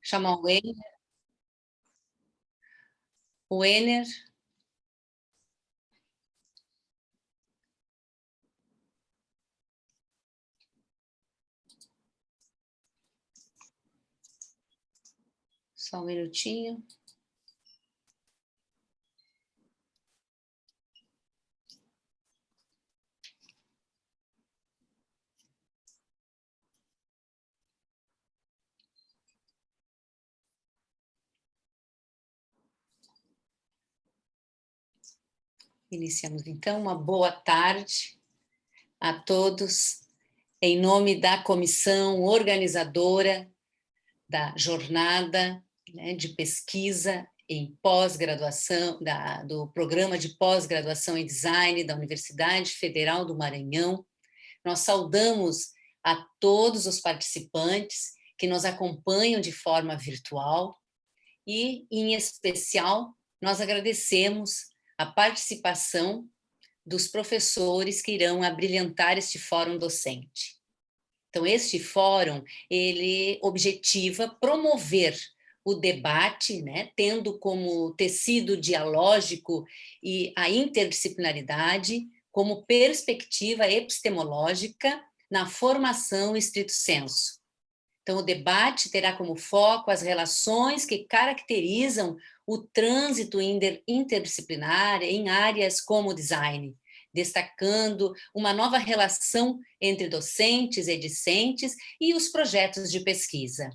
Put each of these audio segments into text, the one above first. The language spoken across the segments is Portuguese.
chamar o Enner. O Enner. Só um minutinho. Iniciamos, então, uma boa tarde a todos, em nome da comissão organizadora da jornada, né, de pesquisa em pós-graduação, do programa de pós-graduação em design da Universidade Federal do Maranhão. Nós saudamos a todos os participantes que nos acompanham de forma virtual e, em especial, nós agradecemos a participação dos professores que irão abrilhantar este fórum docente. Então, este fórum, ele objetiva promover o debate, né, tendo como tecido dialógico e a interdisciplinaridade como perspectiva epistemológica na formação estrito sensu. Então, o debate terá como foco as relações que caracterizam o trânsito interdisciplinar em áreas como design, destacando uma nova relação entre docentes e discentes e os projetos de pesquisa.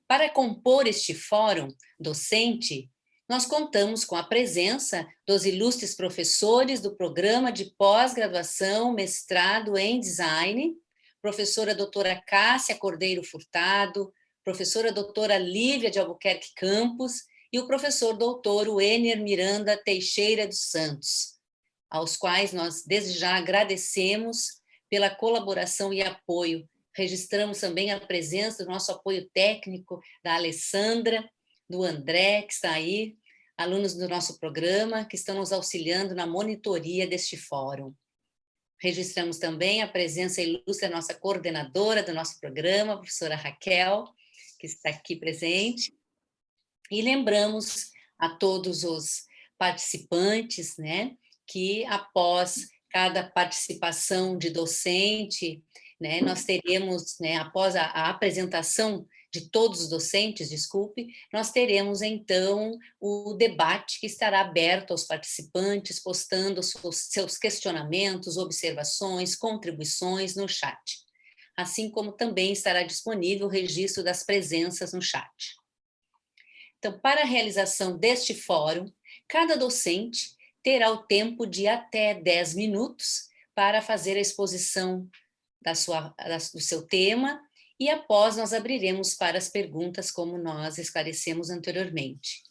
Para compor este fórum docente, nós contamos com a presença dos ilustres professores do programa de pós-graduação, mestrado em design, professora doutora Cássia Cordeiro Furtado, professora doutora Lívia de Albuquerque Campos e o professor doutor Wenner Miranda Teixeira dos Santos, aos quais nós desde já agradecemos pela colaboração e apoio. Registramos também a presença do nosso apoio técnico da Alessandra, do André, que está aí, alunos do nosso programa, que estão nos auxiliando na monitoria deste fórum. Registramos também a presença ilustre da nossa coordenadora do nosso programa, a professora Raquel, que está aqui presente. E lembramos a todos os participantes, né, que após cada participação de docente, né, nós teremos, né, após a apresentação de todos os docentes, desculpe, nós teremos então o debate que estará aberto aos participantes, postando seus questionamentos, observações, contribuições no chat, assim como também estará disponível o registro das presenças no chat. Então, para a realização deste fórum, cada docente terá o tempo de até 10 minutos para fazer a exposição do seu tema, e após nós abriremos para as perguntas, como nós esclarecemos anteriormente.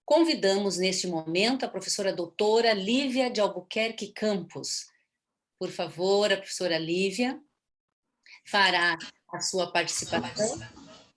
Convidamos neste momento a professora doutora Lívia de Albuquerque Campos. Por favor, a professora Lívia fará a sua participação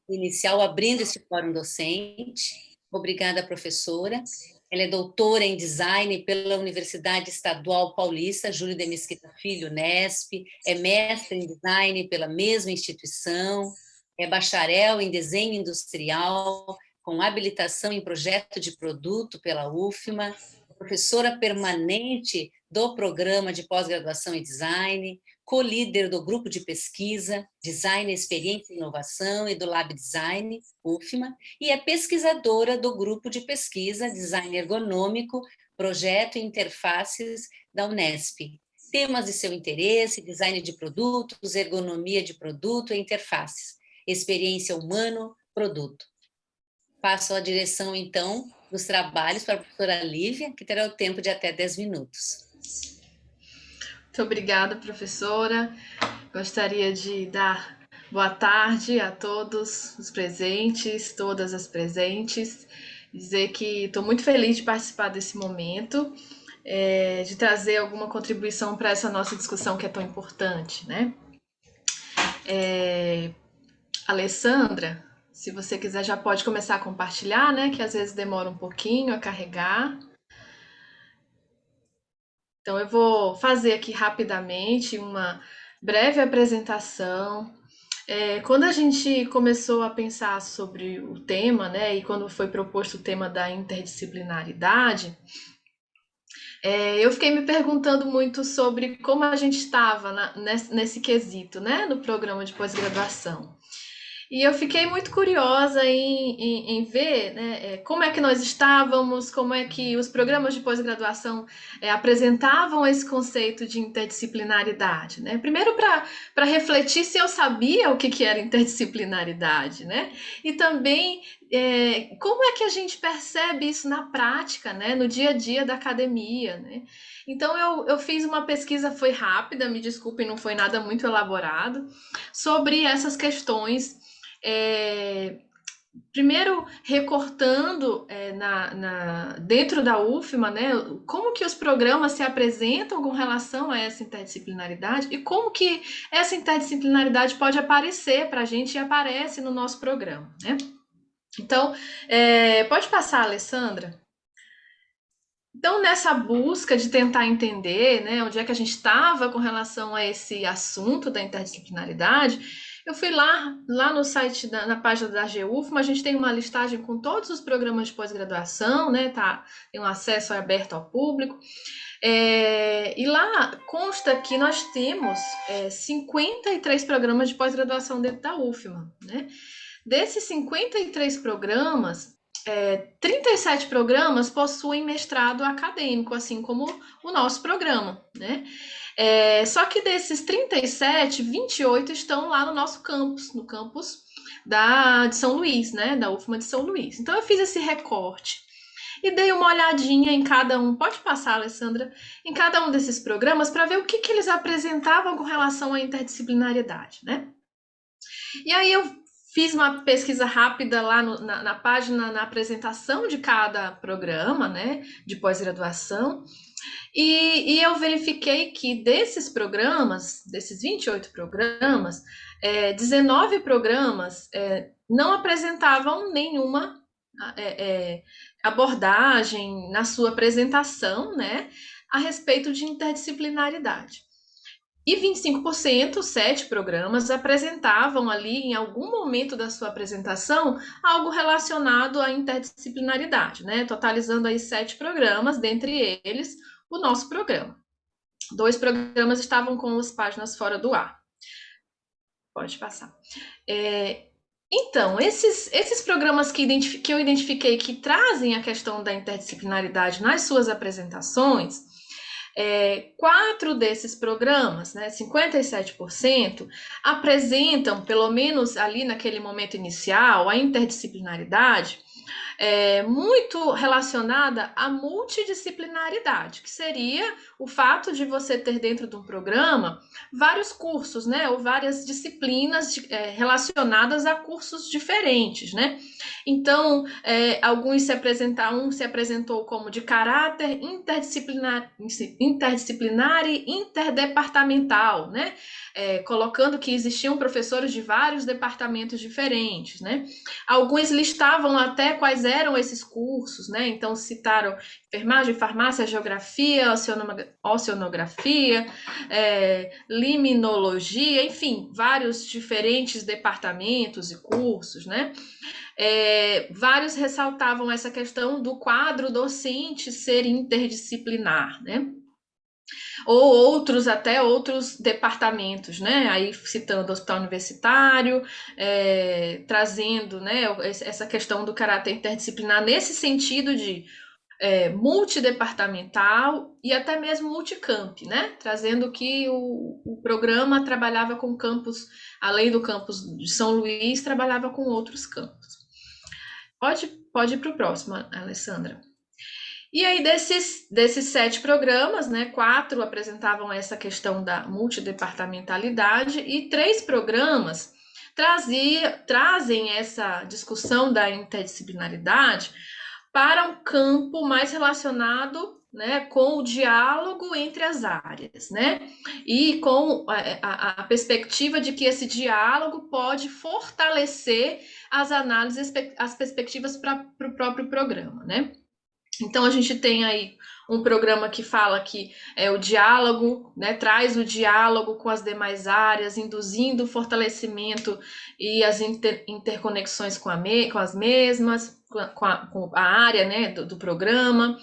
inicial abrindo este fórum docente. Obrigada, professora. Ela é doutora em design pela Universidade Estadual Paulista, Júlio de Mesquita Filho, Unesp, é mestre em design pela mesma instituição, é bacharel em desenho industrial, com habilitação em projeto de produto pela UFMA, professora permanente do programa de pós-graduação em design, co-líder do grupo de pesquisa Design, Experiência e Inovação e do Lab Design, UFMA, e é pesquisadora do grupo de pesquisa Design Ergonômico, Projeto e Interfaces da Unesp. Temas de seu interesse: design de produtos, ergonomia de produto e interfaces, experiência humano-produto. Passo a direção, então, dos trabalhos para a professora Lívia, que terá o tempo de até 10 minutos. Muito obrigada, professora. Gostaria de dar boa tarde a todos os presentes, todas as presentes. Dizer que estou muito feliz de participar desse momento, de trazer alguma contribuição para essa nossa discussão que é tão importante, né? Alessandra, se você quiser já pode começar a compartilhar, né? Que às vezes demora um pouquinho a carregar. Então, eu vou fazer aqui rapidamente uma breve apresentação Quando a gente começou a pensar sobre o tema, né, e quando foi proposto o tema da interdisciplinaridade, eu fiquei me perguntando muito sobre como a gente estava nesse quesito, né, no programa de pós-graduação. E eu fiquei muito curiosa em ver, né, como é que nós estávamos, como é que os programas de pós-graduação apresentavam esse conceito de interdisciplinaridade, né? Primeiro para refletir se eu sabia o que era interdisciplinaridade, né? E também como é que a gente percebe isso na prática, né, no dia a dia da academia, né? Então eu fiz uma pesquisa, foi rápida, me desculpem, não foi nada muito elaborado, sobre essas questões. Primeiro recortando dentro da UFMA, né, como que os programas se apresentam com relação a essa interdisciplinaridade e como que essa interdisciplinaridade pode aparecer para a gente e aparece no nosso programa, né? Então, pode passar, Alessandra? Então, nessa busca de tentar entender, né, onde é que a gente estava com relação a esse assunto da interdisciplinaridade, eu fui lá no site, na página da GUFMA, a gente tem uma listagem com todos os programas de pós-graduação, né, tem um acesso aberto ao público, e lá consta que nós temos 53 programas de pós-graduação dentro da UFMA, né? Desses 53 programas, 37 programas possuem mestrado acadêmico, assim como o nosso programa, né? Só que desses 37, 28 estão lá no nosso campus, no campus de São Luís, né? Da UFMA de São Luís. Então eu fiz esse recorte e dei uma olhadinha em cada um. Pode passar, Alessandra, em cada um desses programas para ver o que eles apresentavam com relação à interdisciplinariedade, né? E aí eu fiz uma pesquisa rápida lá na página, na apresentação de cada programa, né, de pós-graduação, e eu verifiquei que desses programas, desses 28 programas, 19 programas não apresentavam nenhuma abordagem na sua apresentação, né, a respeito de interdisciplinaridade. E 25%, 7 programas, apresentavam ali, em algum momento da sua apresentação, algo relacionado à interdisciplinaridade, né? Totalizando aí 7 programas, dentre eles o nosso programa. 2 programas estavam com as páginas fora do ar. Pode passar. Então, esses programas que eu identifiquei que trazem a questão da interdisciplinaridade nas suas apresentações, 4 desses programas, né, 57%, apresentam, pelo menos ali naquele momento inicial, a interdisciplinaridade muito relacionada à multidisciplinaridade, que seria o fato de você ter dentro de um programa vários cursos, né, ou várias disciplinas relacionadas a cursos diferentes, né? Então, um se apresentou como de caráter interdisciplinar e interdepartamental, né? Colocando que existiam professores de vários departamentos diferentes, né? Alguns listavam até quais eram esses cursos, né? Então citaram enfermagem, farmácia, geografia, oceanografia, liminologia, enfim, vários diferentes departamentos e cursos, né? Vários ressaltavam essa questão do quadro docente ser interdisciplinar, né? Ou até outros departamentos, né? Aí citando o hospital universitário, trazendo, né, essa questão do caráter interdisciplinar nesse sentido de multidepartamental e até mesmo multicamp, né? Trazendo que o programa trabalhava com campus, além do campus de São Luís, trabalhava com outros campos. Pode ir para o próximo, Alessandra. E aí, desses 7 programas, né, 4 apresentavam essa questão da multidepartamentalidade e 3 programas trazem essa discussão da interdisciplinaridade para um campo mais relacionado, né, com o diálogo entre as áreas, né, e com a perspectiva de que esse diálogo pode fortalecer as análises, as perspectivas para o próprio programa, né. Então, a gente tem aí um programa que fala que é o diálogo, né, traz o diálogo com as demais áreas, induzindo o fortalecimento e as interconexões com as mesmas, com a área, né, do programa.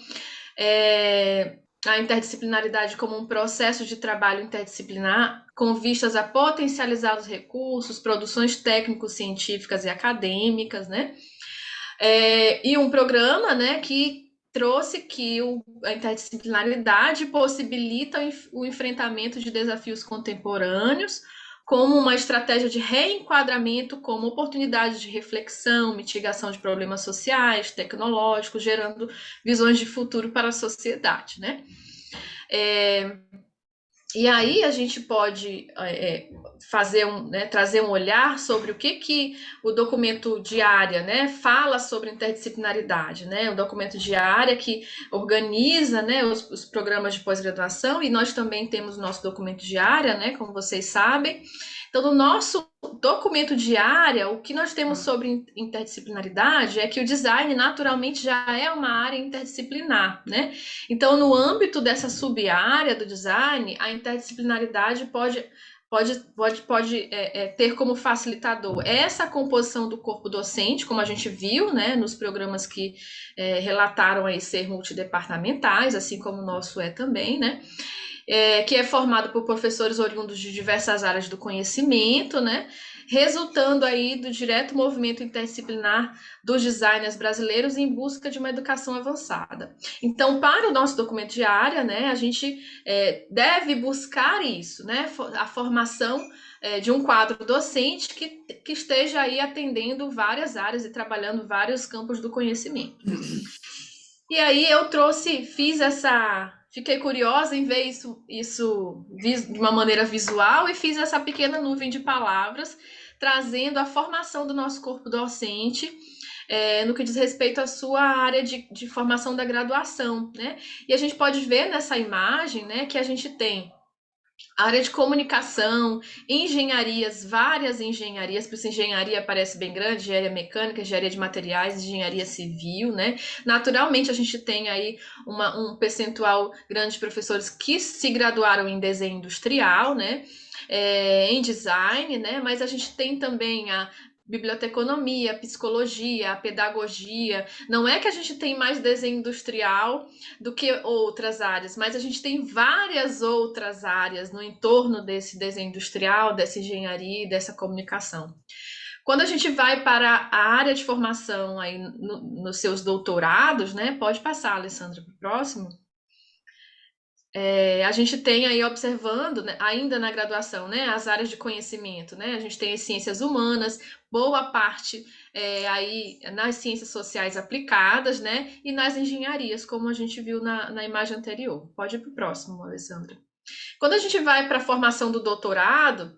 A interdisciplinaridade como um processo de trabalho interdisciplinar com vistas a potencializar os recursos, produções técnico-científicas e acadêmicas, né? E um programa, né, que trouxe que a interdisciplinaridade possibilita o enfrentamento de desafios contemporâneos como uma estratégia de reenquadramento, como oportunidade de reflexão, mitigação de problemas sociais, tecnológicos, gerando visões de futuro para a sociedade, né? E aí a gente pode trazer um olhar sobre o que o documento de área, né, fala sobre interdisciplinaridade, né? O documento de área que organiza, né, os programas de pós-graduação, e nós também temos o nosso documento de área, né, como vocês sabem. Então, no nosso documento de área, o que nós temos sobre interdisciplinaridade é que o design naturalmente já é uma área interdisciplinar, né? Então, no âmbito dessa sub-área do design, a interdisciplinaridade pode ter como facilitador essa composição do corpo docente, como a gente viu, né, nos programas que relataram aí ser multidepartamentais, assim como o nosso é também, né? Que é formado por professores oriundos de diversas áreas do conhecimento, né? Resultando aí do direto movimento interdisciplinar dos designers brasileiros em busca de uma educação avançada. Então, para o nosso documento de área, né, a gente deve buscar isso, né? A formação de um quadro docente que esteja aí atendendo várias áreas e trabalhando vários campos do conhecimento. E aí eu fiquei curiosa em ver isso de uma maneira visual e fiz essa pequena nuvem de palavras, trazendo a formação do nosso corpo docente, no que diz respeito à sua área de formação da graduação, né? E a gente pode ver nessa imagem, né, que a gente tem a área de comunicação, engenharias, várias engenharias, por isso engenharia parece bem grande, engenharia mecânica, engenharia de materiais, engenharia civil, né? Naturalmente a gente tem aí um percentual grande de professores que se graduaram em desenho industrial, né? Em design, né? Mas a gente tem também a biblioteconomia, a psicologia, a pedagogia. Não é que a gente tem mais desenho industrial do que outras áreas, mas a gente tem várias outras áreas no entorno desse desenho industrial, dessa engenharia e dessa comunicação. Quando a gente vai para a área de formação aí nos seus doutorados, né? Pode passar, Alessandra, para o próximo. A gente tem aí observando, né, ainda na graduação, né, as áreas de conhecimento, né? A gente tem as ciências humanas, boa parte aí nas ciências sociais aplicadas, né? E nas engenharias, como a gente viu na imagem anterior. Pode ir para o próximo, Alessandra. Quando a gente vai para a formação do doutorado,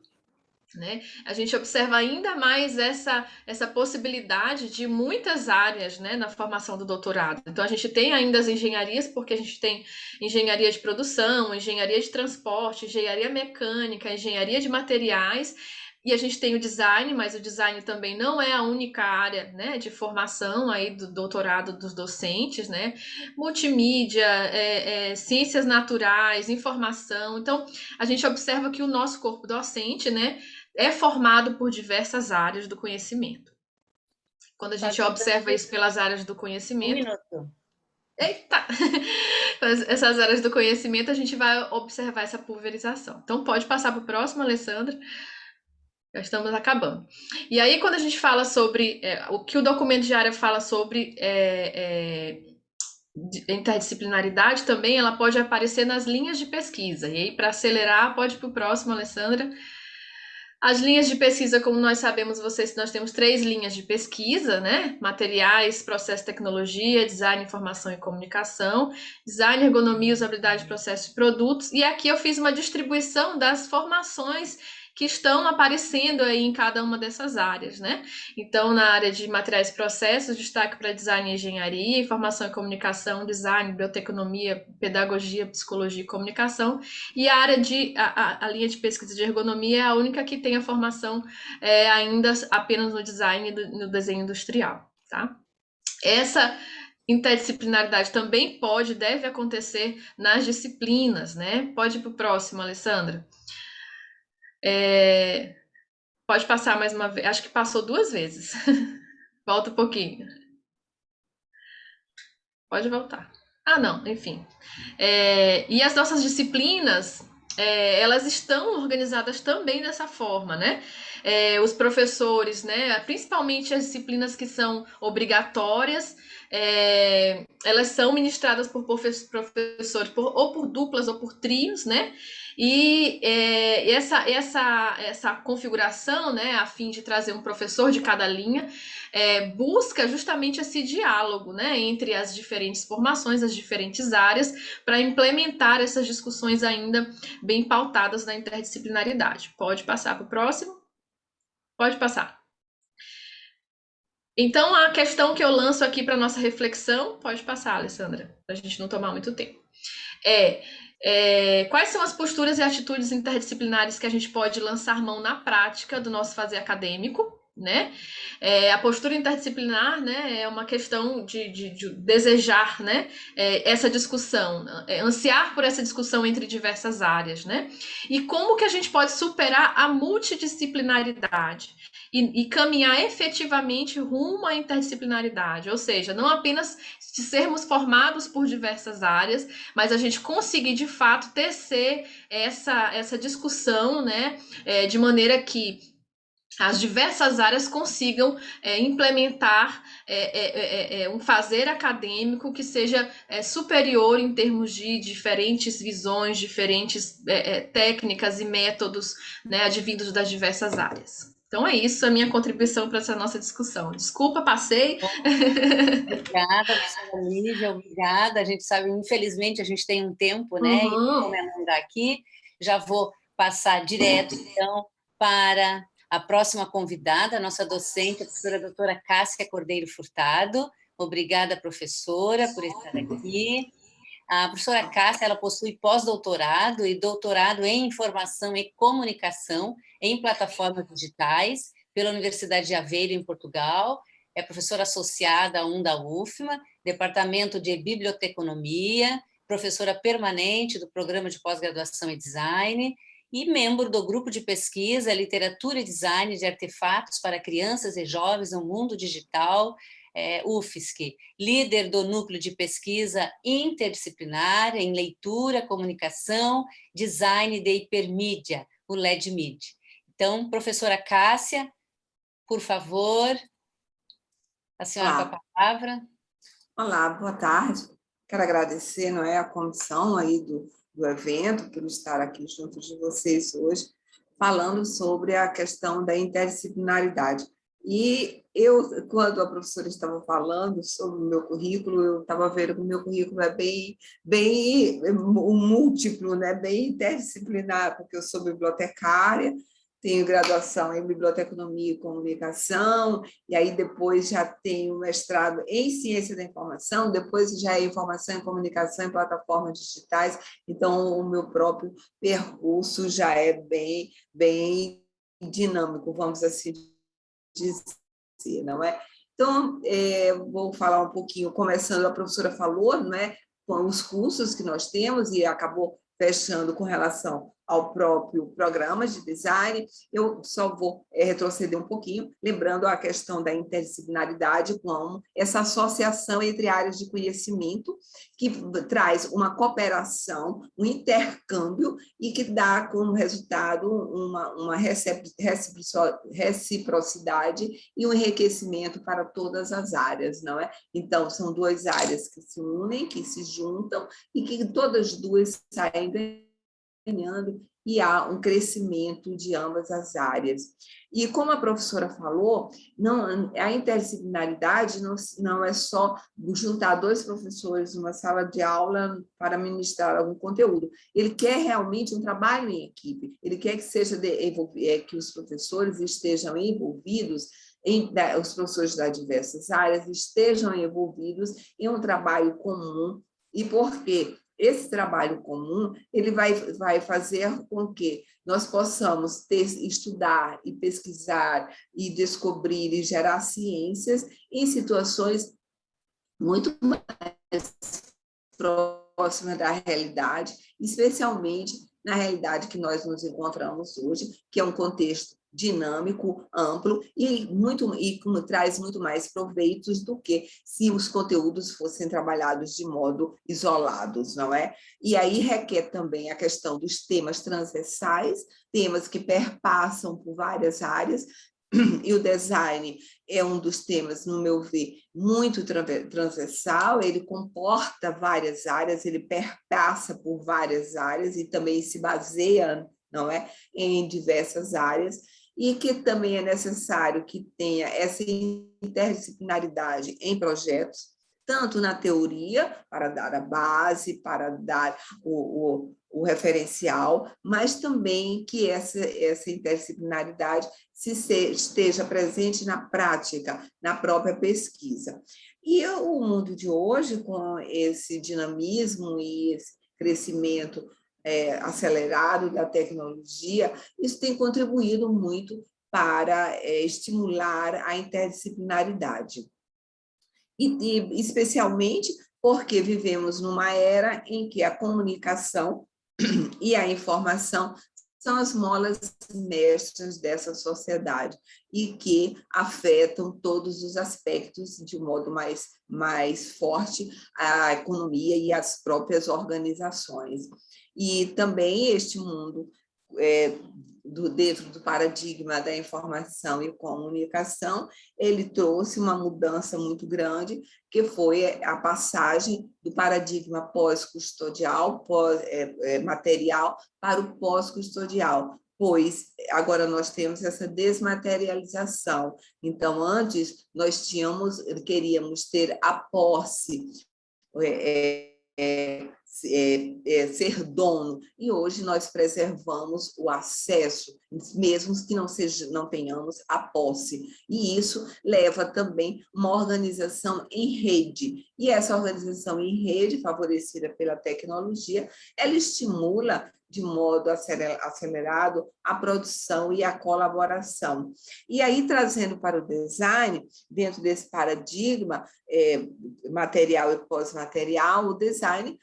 né, a gente observa ainda mais essa possibilidade de muitas áreas, né, na formação do doutorado. Então, a gente tem ainda as engenharias, porque a gente tem engenharia de produção, engenharia de transporte, engenharia mecânica, engenharia de materiais, e a gente tem o design, mas o design também não é a única área, né, de formação aí do doutorado dos docentes, né? Multimídia, ciências naturais, informação. Então, a gente observa que o nosso corpo docente, né, é formado por diversas áreas do conhecimento. Quando a gente observa isso pelas áreas do conhecimento. Um minuto. Eita! Essas áreas do conhecimento, a gente vai observar essa pulverização. Então, pode passar para o próximo, Alessandra. Já estamos acabando. E aí, quando a gente fala sobre o que o documento de área fala sobre interdisciplinaridade, também ela pode aparecer nas linhas de pesquisa. E aí, para acelerar, pode ir para o próximo, Alessandra. As linhas de pesquisa, como nós sabemos, nós temos 3 linhas de pesquisa, né? Materiais, processo, tecnologia, design, informação e comunicação, design, ergonomia, usabilidade, processo e produtos. E aqui eu fiz uma distribuição das formações que estão aparecendo aí em cada uma dessas áreas, né? Então, na área de materiais e processos, destaque para design e engenharia, informação e comunicação, design, bioteconomia, pedagogia, psicologia e comunicação. E a área a linha de pesquisa de ergonomia é a única que tem a formação ainda apenas no design e no desenho industrial, tá? interdisciplinaridade também pode, deve acontecer nas disciplinas, né? Pode ir para o próximo, Alessandra. Pode passar mais uma vez. Acho que passou 2 vezes. Volta um pouquinho. Pode voltar. Ah, não, enfim. E as nossas disciplinas, elas estão organizadas também dessa forma, né? Os professores, né? Principalmente as disciplinas que são obrigatórias, elas são ministradas por professores, ou por duplas ou por trios, né? E essa configuração, né, a fim de trazer um professor de cada linha, busca justamente esse diálogo, né, entre as diferentes formações, as diferentes áreas, para implementar essas discussões ainda bem pautadas na interdisciplinaridade. Pode passar para o próximo? Pode passar. Então, a questão que eu lanço aqui para nossa reflexão, pode passar, Alessandra, para a gente não tomar muito tempo. Quais são as posturas e atitudes interdisciplinares que a gente pode lançar mão na prática do nosso fazer acadêmico, né? A postura interdisciplinar, né, é uma questão de desejar, né, essa discussão, ansiar por essa discussão entre diversas áreas, né? E como que a gente pode superar a multidisciplinaridade e caminhar efetivamente rumo à interdisciplinaridade, ou seja, não apenas de sermos formados por diversas áreas, mas a gente conseguir de fato tecer essa discussão, né, de maneira que as diversas áreas consigam implementar um fazer acadêmico que seja superior em termos de diferentes visões, diferentes técnicas e métodos, né, advindos das diversas áreas. Então é isso a minha contribuição para essa nossa discussão. Desculpa, passei. Obrigada, professora Lívia, obrigada. A gente sabe, infelizmente, a gente tem um tempo, né? E como Uhum. é mandar aqui, já vou passar direto, então, para a próxima convidada, a nossa docente, a professora doutora Cássia Cordeiro Furtado. Obrigada, professora, por estar aqui. A professora Cássia, ela possui pós-doutorado e doutorado em Informação e Comunicação em plataformas digitais pela Universidade de Aveiro, em Portugal. É professora associada da UFMA, Departamento de Biblioteconomia, professora permanente do Programa de Pós-Graduação em Design e membro do Grupo de Pesquisa Literatura e Design de Artefatos para Crianças e Jovens no Mundo Digital, UFSC, líder do Núcleo de Pesquisa Interdisciplinar em Leitura, Comunicação, Design de Hipermídia, o LEDMID. Então, professora Cássia, por favor, a senhora com a palavra. Olá, boa tarde. Quero agradecer, não é, a comissão aí do evento por estar aqui junto de vocês hoje, falando sobre a questão da interdisciplinaridade. E eu, quando a professora estava falando sobre o meu currículo, eu estava vendo que o meu currículo é bem múltiplo, né? Bem interdisciplinar, porque eu sou bibliotecária, tenho graduação em Biblioteconomia e Comunicação, e aí depois já tenho mestrado em Ciência da Informação, depois já é Informação e Comunicação em plataformas digitais, então o meu próprio percurso já é bem dinâmico, vamos assim dizer, não é? Então, vou falar um pouquinho, começando, a professora falou, não é, com os cursos que nós temos, e acabou fechando com relação ao próprio programa de design. Eu só vou retroceder um pouquinho, lembrando a questão da interdisciplinaridade como essa associação entre áreas de conhecimento que traz uma cooperação, um intercâmbio e que dá como resultado uma reciprocidade e um enriquecimento para todas as áreas, não é? Então, são 2 áreas que se unem, que se juntam e que todas as 2 saem ganhando, e há um crescimento de ambas as áreas. E como a professora falou, a interdisciplinaridade não é só juntar 2 professores numa sala de aula para ministrar algum conteúdo. Ele quer realmente um trabalho em equipe, ele quer que seja que os professores estejam envolvidos, os professores das diversas áreas estejam envolvidos em um trabalho comum. E por quê? Esse trabalho comum, ele vai fazer com que nós possamos estudar e pesquisar e descobrir e gerar ciências em situações muito mais próxima da realidade, especialmente na realidade que nós nos encontramos hoje, que é um contexto dinâmico, amplo e traz muito mais proveitos do que se os conteúdos fossem trabalhados de modo isolados, não é? E aí requer também a questão dos temas transversais, temas que perpassam por várias áreas, e o design é um dos temas, no meu ver, muito transversal, ele comporta várias áreas, ele perpassa por várias áreas e também se baseia, não é, em diversas áreas, e que também é necessário que tenha essa interdisciplinaridade em projetos, tanto na teoria, para dar a base, para dar o referencial, mas também que essa interdisciplinaridade esteja presente na prática, na própria pesquisa. E o mundo de hoje, com esse dinamismo e esse crescimento acelerado da tecnologia, isso tem contribuído muito para estimular a interdisciplinaridade. E especialmente porque vivemos numa era em que a comunicação e a informação são as molas mestras dessa sociedade e que afetam todos os aspectos de um modo mais forte a economia e as próprias organizações. E também este mundo dentro do paradigma da informação e comunicação, ele trouxe uma mudança muito grande, que foi a passagem do paradigma pós-custodial, material, para o pós-custodial, pois agora nós temos essa desmaterialização. Então, antes, nós queríamos ter a posse, ser dono, e hoje nós preservamos o acesso, mesmo que não tenhamos a posse, e isso leva também uma organização em rede, e essa organização em rede, favorecida pela tecnologia, ela estimula de modo acelerado a produção e a colaboração. E aí, trazendo para o design, dentro desse paradigma material e pós-material, o design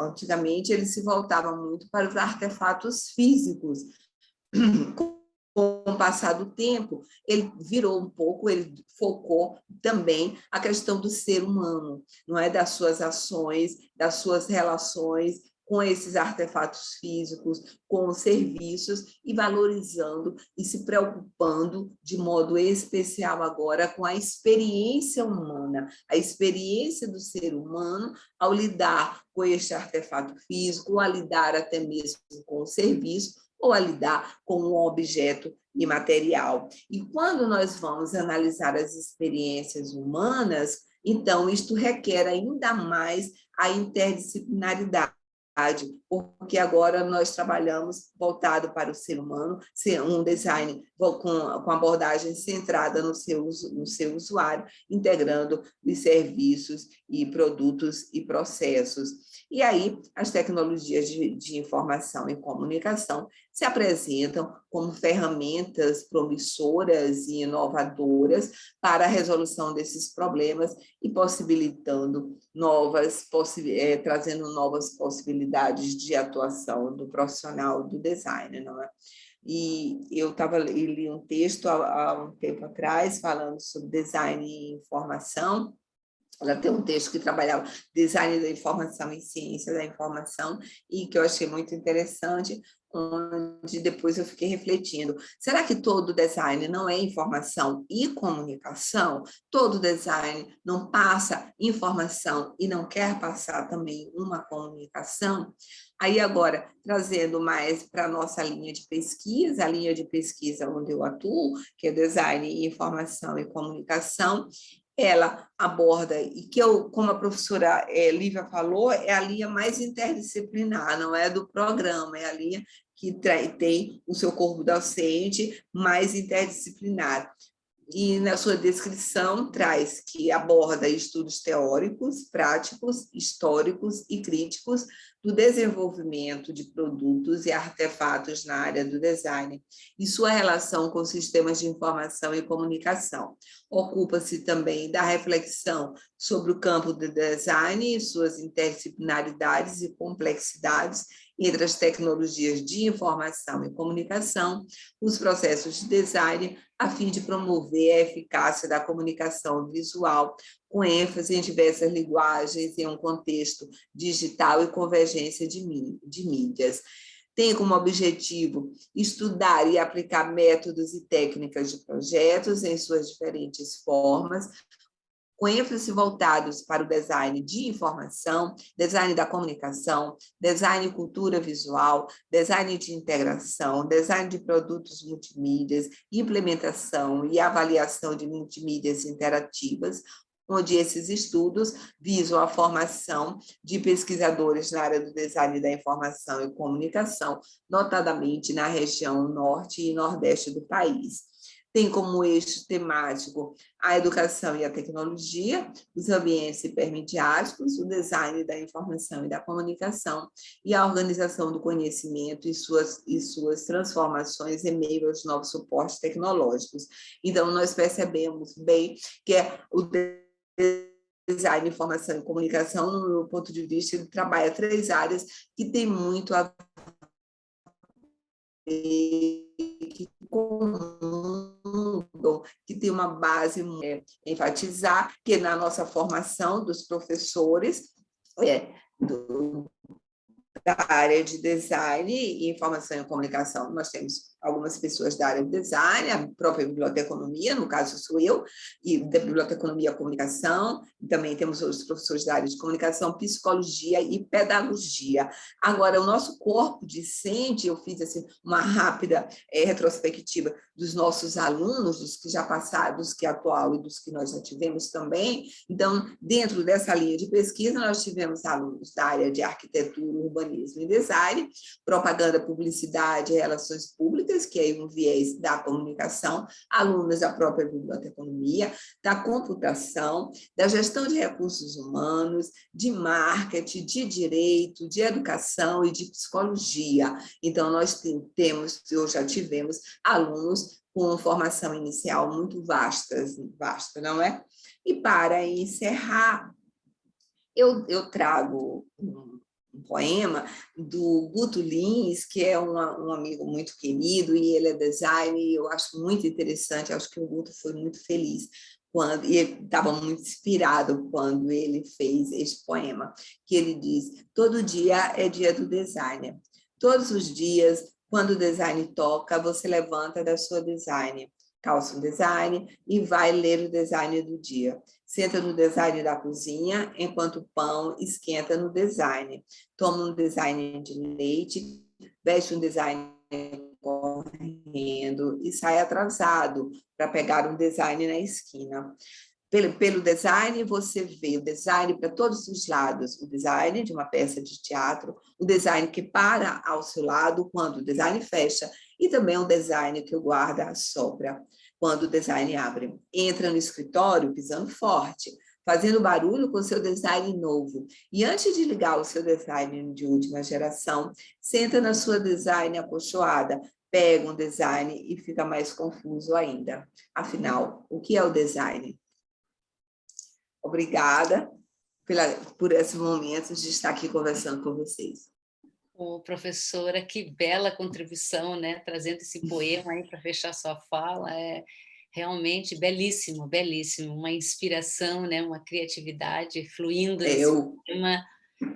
antigamente ele se voltava muito para os artefatos físicos. Com o passar do tempo, ele virou um pouco, ele focou também a questão do ser humano, não é, das suas ações, das suas relações com esses artefatos físicos, com os serviços, e valorizando e se preocupando de modo especial agora com a experiência humana, a experiência do ser humano ao lidar com este artefato físico, ou a lidar até mesmo com o serviço, ou a lidar com um objeto imaterial. E quando nós vamos analisar as experiências humanas, então isto requer ainda mais a interdisciplinaridade, porque agora nós trabalhamos voltado para o ser humano, um design com abordagem centrada no seu usuário, integrando os serviços e produtos e processos. E aí, as tecnologias de informação e comunicação se apresentam como ferramentas promissoras e inovadoras para a resolução desses problemas e possibilitando trazendo novas possibilidades de atuação do profissional do design, não é? E eu li um texto há um tempo atrás falando sobre design e informação. Ela tem um texto que trabalhava design da informação e ciência da informação, e que eu achei muito interessante, onde depois eu fiquei refletindo, será que todo design não é informação e comunicação? Todo design não passa informação e não quer passar também uma comunicação? Aí agora, trazendo mais para a nossa linha de pesquisa, a linha de pesquisa onde eu atuo, que é design, informação e comunicação, ela aborda, e que como a professora Lívia falou, é a linha mais interdisciplinar, não é do programa, é a linha que tem o seu corpo docente mais interdisciplinar. e na sua descrição traz que aborda estudos teóricos, práticos, históricos e críticos do desenvolvimento de produtos e artefatos na área do design e sua relação com sistemas de informação e comunicação. Ocupa-se também da reflexão sobre o campo do design e suas interdisciplinaridades e complexidades entre as tecnologias de informação e comunicação, os processos de design, a fim de promover a eficácia da comunicação visual, com ênfase em diversas linguagens, em um contexto digital e convergência de mídias. Tem como objetivo estudar e aplicar métodos e técnicas de projetos em suas diferentes formas, com ênfase voltados para o design de informação, design da comunicação, design e cultura visual, design de integração, design de produtos multimídias, implementação e avaliação de multimídias interativas, onde esses estudos visam a formação de pesquisadores na área do design da informação e comunicação, notadamente na região norte e nordeste do país. Tem como eixo temático a educação e a tecnologia, os ambientes hipermediáticos, o design da informação e da comunicação e a organização do conhecimento e suas transformações em meio aos novos suportes tecnológicos. Então, nós percebemos bem que o design, informação e comunicação, no meu ponto de vista, ele trabalha 3 áreas que têm muito a ver, que comungam, que tem uma base, enfatizar que na nossa formação dos professores, da área de design e informação e comunicação, nós temos algumas pessoas da área de design, a própria biblioteconomia, no caso sou eu, e da biblioteconomia e comunicação, e também temos outros professores da área de comunicação, psicologia e pedagogia. Agora, o nosso corpo discente, eu fiz assim, uma rápida retrospectiva dos nossos alunos, dos que já passaram, dos que atual e dos que nós já tivemos também. Então, dentro dessa linha de pesquisa, nós tivemos alunos da área de arquitetura, urbanismo e design, propaganda, publicidade e relações públicas, que é um viés da comunicação, alunos da própria biblioteconomia, da computação, da gestão de recursos humanos, de marketing, de direito, de educação e de psicologia. Então, nós temos, ou já tivemos, alunos com formação inicial muito vasta, não é? E para encerrar, eu trago um poema do Guto Lins, que é um amigo muito querido, e ele é designer, e eu acho muito interessante, acho que o Guto foi muito feliz e ele estava muito inspirado quando ele fez esse poema, que ele diz: todo dia é dia do designer. Todos os dias, quando o design toca, você levanta da sua design, calça um design e vai ler o design do dia. Senta no design da cozinha, enquanto o pão esquenta no design. Toma um design de leite, veste um design correndo e sai atrasado para pegar um design na esquina. Pelo design, você vê o design para todos os lados, o design de uma peça de teatro, o design que para ao seu lado quando o design fecha, e também o design que o guarda assopra quando o design abre. Entra no escritório pisando forte, fazendo barulho com seu design novo. E antes de ligar o seu design de última geração, senta na sua design acolchoada, pega um design e fica mais confuso ainda. Afinal, o que é o design? Obrigada por esse momento de estar aqui conversando com vocês. Professora, que bela contribuição, né? Trazendo esse poema aí para fechar sua fala, é realmente belíssimo, belíssimo, uma inspiração, né? Uma criatividade fluindo nesse poema,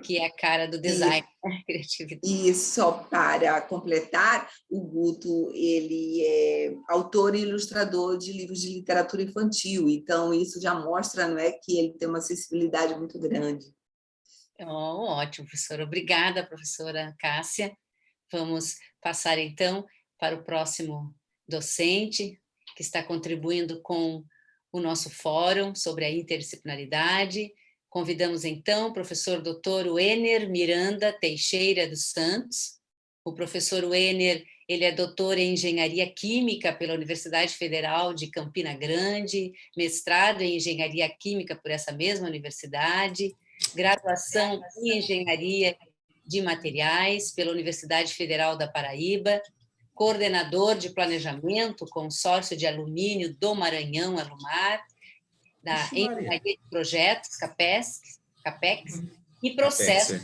que é a cara do design, criatividade. E só para completar, o Guto, ele é autor e ilustrador de livros de literatura infantil, então isso já mostra, não é, que ele tem uma sensibilidade muito grande. Ótimo, professora. Obrigada, professora Cássia. Vamos passar, então, para o próximo docente, que está contribuindo com o nosso fórum sobre a interdisciplinaridade. Convidamos, então, o professor Dr. Wener Miranda Teixeira dos Santos. O professor Wener, Ele é doutor em Engenharia Química pela Universidade Federal de Campina Grande, mestrado em Engenharia Química por essa mesma universidade, graduação em Engenharia de Materiais pela Universidade Federal da Paraíba, coordenador de planejamento, consórcio de alumínio do Maranhão, Alumar, da Engenharia de Projetos, CAPEX, e Processo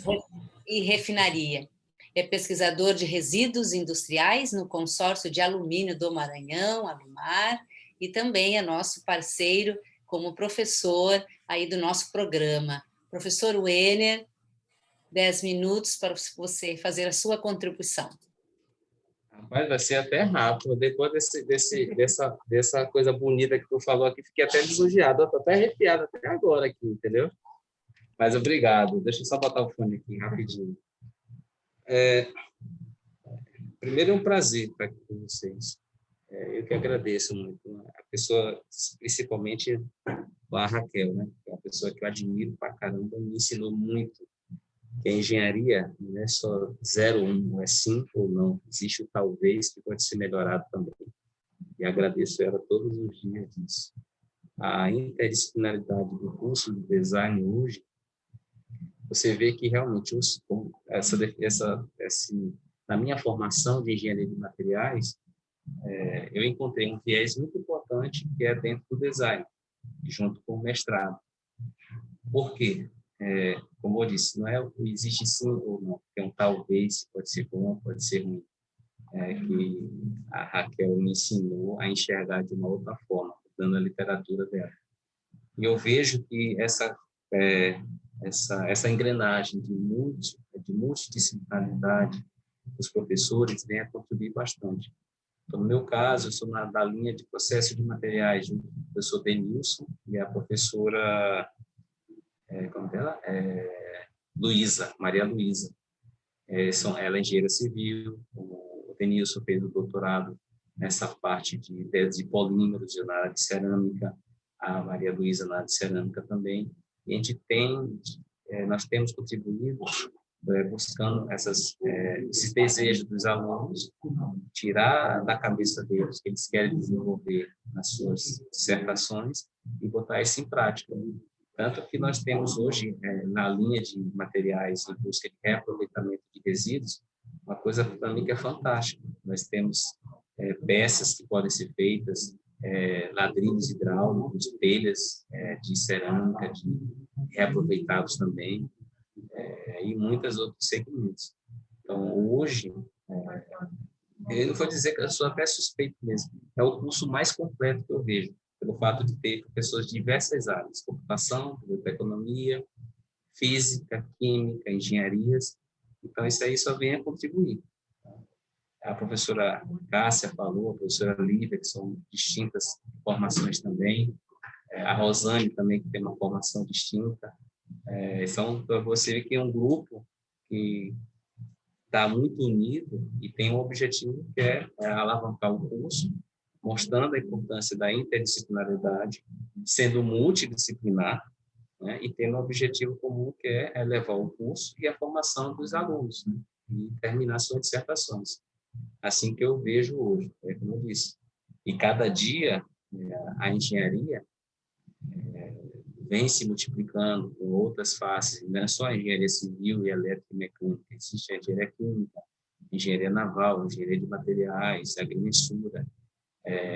e Refinaria. É pesquisador de resíduos industriais no consórcio de alumínio do Maranhão, Alumar, e também é nosso parceiro como professor aí do nosso programa. Professor Wenner, 10 minutos para você fazer a sua contribuição. Rapaz, vai ser até rápido. Depois dessa coisa bonita que tu falou aqui, fiquei até lisonjeado. Estou até arrepiado até agora aqui, entendeu? Mas obrigado. Deixa eu só botar o fone aqui rapidinho. Primeiro, é um prazer estar aqui com vocês. Eu que agradeço muito. A pessoa, principalmente a Raquel, né? É uma pessoa que eu admiro pra caramba, me ensinou muito. Que a engenharia não é só 0, 1, é 5 ou não. Existe o talvez que pode ser melhorado também. E agradeço ela todos os dias disso. A interdisciplinaridade do curso de design hoje, você vê que realmente na minha formação de engenharia de materiais, eu encontrei um viés muito importante que é dentro do design, junto com o mestrado. Por quê? Como eu disse, não existe sim ou não, é um talvez, pode ser bom, pode ser ruim, que a Raquel me ensinou a enxergar de uma outra forma, dando a literatura dela. E eu vejo que essa engrenagem de multidisciplinaridade dos professores vem a contribuir bastante. Então, no meu caso, eu sou da linha de processo de materiais, junto com o professor Denilson e a professora como dela? Maria Luísa. Ela é engenheira civil, o Denilson fez o doutorado nessa parte de polímeros, na área de cerâmica, a Maria Luísa na área de cerâmica também. E nós temos contribuído buscando esses desejos dos alunos, tirar da cabeça deles que eles querem desenvolver nas suas dissertações e botar isso em prática. Tanto que nós temos hoje, na linha de materiais em busca de reaproveitamento de resíduos, uma coisa para mim que é fantástica. Nós temos peças que podem ser feitas, ladrilhos hidráulicos, telhas de cerâmica, reaproveitados também, e muitos outros segmentos. Então, hoje, eu não vou dizer que eu sou até suspeito mesmo, é o curso mais completo que eu vejo, pelo fato de ter professores de diversas áreas, computação, economia, física, química, engenharias. Então, isso aí só vem a contribuir. A professora Cássia falou, a professora Lívia, que são distintas formações também, a Rosane também, que tem uma formação distinta. Então, você vê que é um grupo que está muito unido e tem um objetivo que é alavancar o curso, mostrando a importância da interdisciplinaridade, sendo multidisciplinar, né, e tendo um objetivo comum que é levar o curso e a formação dos alunos, né, e terminar suas dissertações. Assim que eu vejo hoje, como eu disse. E cada dia a engenharia vem se multiplicando com outras faces, não é só a engenharia civil e eletromecânica, existe a engenharia química, engenharia naval, engenharia de materiais, agrimensura,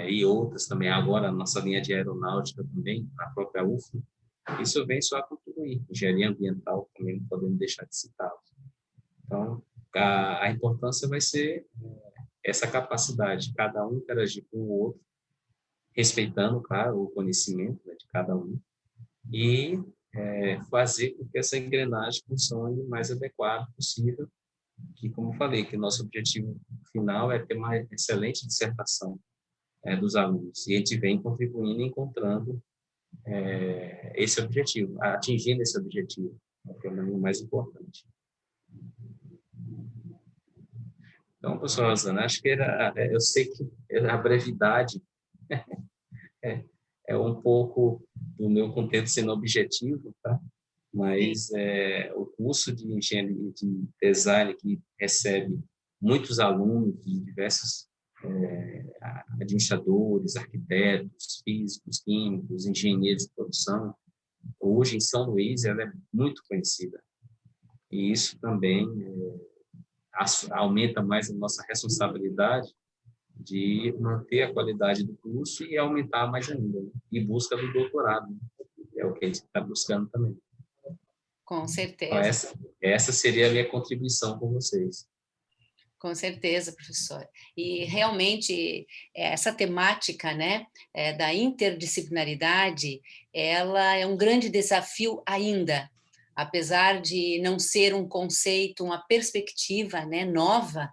e outras também. Agora, a nossa linha de aeronáutica também, a própria UFO, isso vem só a contribuir. Engenharia ambiental também não podemos deixar de citar. Então, a importância vai ser essa capacidade, cada um interagir com o outro, respeitando, claro, o conhecimento, né, de cada um, e fazer com que essa engrenagem funcione o mais adequado possível, que, como eu falei, que o nosso objetivo final é ter uma excelente dissertação dos alunos, e a gente vem contribuindo e encontrando esse objetivo, atingindo esse objetivo, que é o mais importante. Então, professor Rosana, acho que eu sei que a brevidade é um pouco do meu contexto sendo objetivo, tá? Mas o curso de engenharia de design que recebe muitos alunos de diversos administradores, arquitetos, físicos, químicos, engenheiros de produção. Hoje, em São Luís, ela é muito conhecida. E isso também aumenta mais a nossa responsabilidade de manter a qualidade do curso e aumentar mais ainda, né? Em busca do doutorado, né? É o que a gente está buscando também. Com Então, certeza. essa seria a minha contribuição com vocês. Com certeza, professora. E realmente essa temática, né, da interdisciplinaridade, ela é um grande desafio ainda, apesar de não ser um conceito, uma perspectiva, né, nova,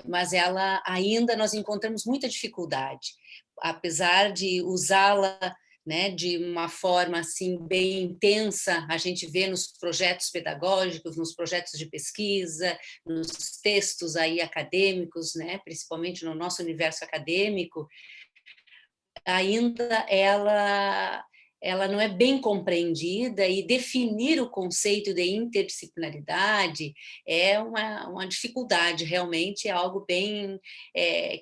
mas ela ainda nós encontramos muita dificuldade, apesar de usá-la, né, de uma forma assim bem intensa, a gente vê nos projetos pedagógicos, nos projetos de pesquisa, nos textos aí acadêmicos, né, principalmente no nosso universo acadêmico, ainda ela não é bem compreendida, e definir o conceito de interdisciplinaridade é uma dificuldade, realmente é algo bem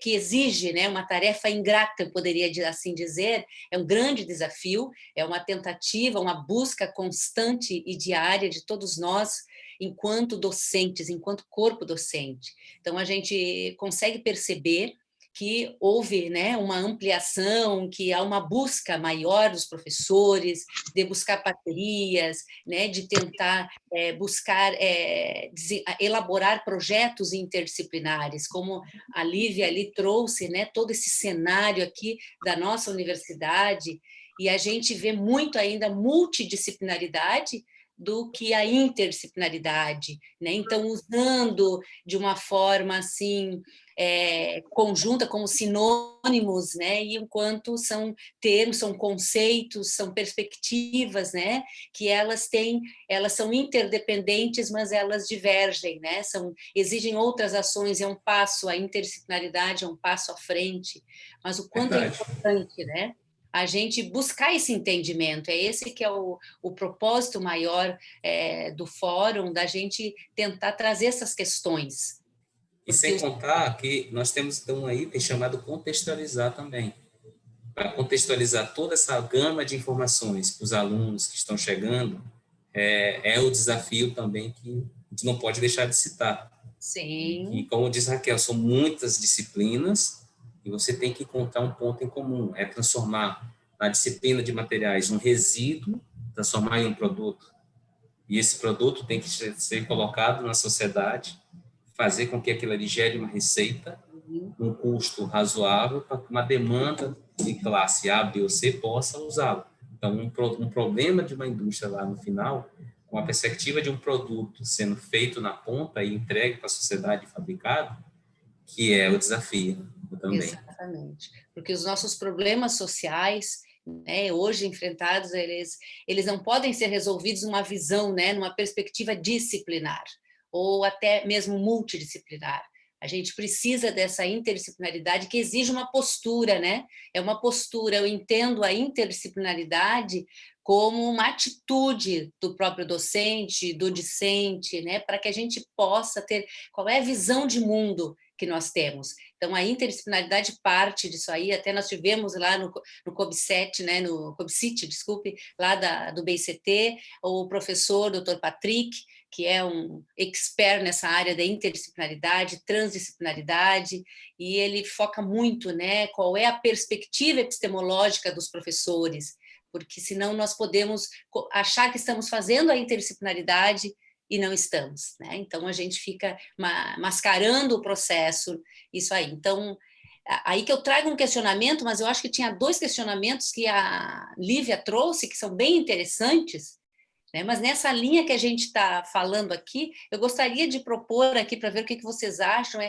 que exige, né, uma tarefa ingrata, eu poderia assim dizer, é um grande desafio, é uma tentativa, uma busca constante e diária de todos nós, enquanto docentes, enquanto corpo docente. Então, a gente consegue perceber que houve, né, uma ampliação, que há uma busca maior dos professores, de buscar parcerias, né, de tentar buscar elaborar projetos interdisciplinares, como a Lívia ali trouxe, né, todo esse cenário aqui da nossa universidade, e a gente vê muito ainda multidisciplinaridade do que a interdisciplinaridade, né? Então, usando de uma forma assim conjunta, como sinônimos, né? E enquanto são termos, são conceitos, são perspectivas, né? Que elas são interdependentes, mas elas divergem, né? Exigem outras ações, é um passo, a interdisciplinaridade é um passo à frente, mas o quanto é importante, né? A gente buscar esse entendimento, é esse que é o propósito maior do fórum, da gente tentar trazer essas questões. E sem contar que nós temos então aí chamado contextualizar também, para contextualizar toda essa gama de informações para os alunos que estão chegando, é o desafio também que a gente não pode deixar de citar. Sim. E como diz Raquel, são muitas disciplinas e você tem que encontrar um ponto em comum, é transformar a disciplina de materiais um resíduo, transformar em um produto. E esse produto tem que ser colocado na sociedade, fazer com que aquilo ali gere uma receita, um custo razoável, para que uma demanda de classe A, B ou C possa usá-lo. Então, um problema de uma indústria lá no final, com a perspectiva de um produto sendo feito na ponta e entregue para a sociedade fabricado, que é o desafio também. Exatamente, porque os nossos problemas sociais, né, hoje enfrentados, eles não podem ser resolvidos numa visão, né, numa perspectiva disciplinar, ou até mesmo multidisciplinar. A gente precisa dessa interdisciplinaridade que exige uma postura, né? É uma postura, eu entendo a interdisciplinaridade como uma atitude do próprio docente, do discente, né? Para que a gente possa ter qual é a visão de mundo que nós temos. Então, a interdisciplinaridade parte disso aí, até nós tivemos lá no COBCET, né, no COBCIT, desculpe, lá do BICT, o professor Dr. Patrick, que é um expert nessa área da interdisciplinaridade, transdisciplinaridade, e ele foca muito, né, qual é a perspectiva epistemológica dos professores, porque senão nós podemos achar que estamos fazendo a interdisciplinaridade e não estamos, né? Então a gente fica mascarando o processo, isso aí. Então, aí que eu trago um questionamento, mas eu acho que tinha 2 questionamentos que a Lívia trouxe, que são bem interessantes, né? Mas nessa linha que a gente está falando aqui, eu gostaria de propor aqui, para ver o que vocês acham,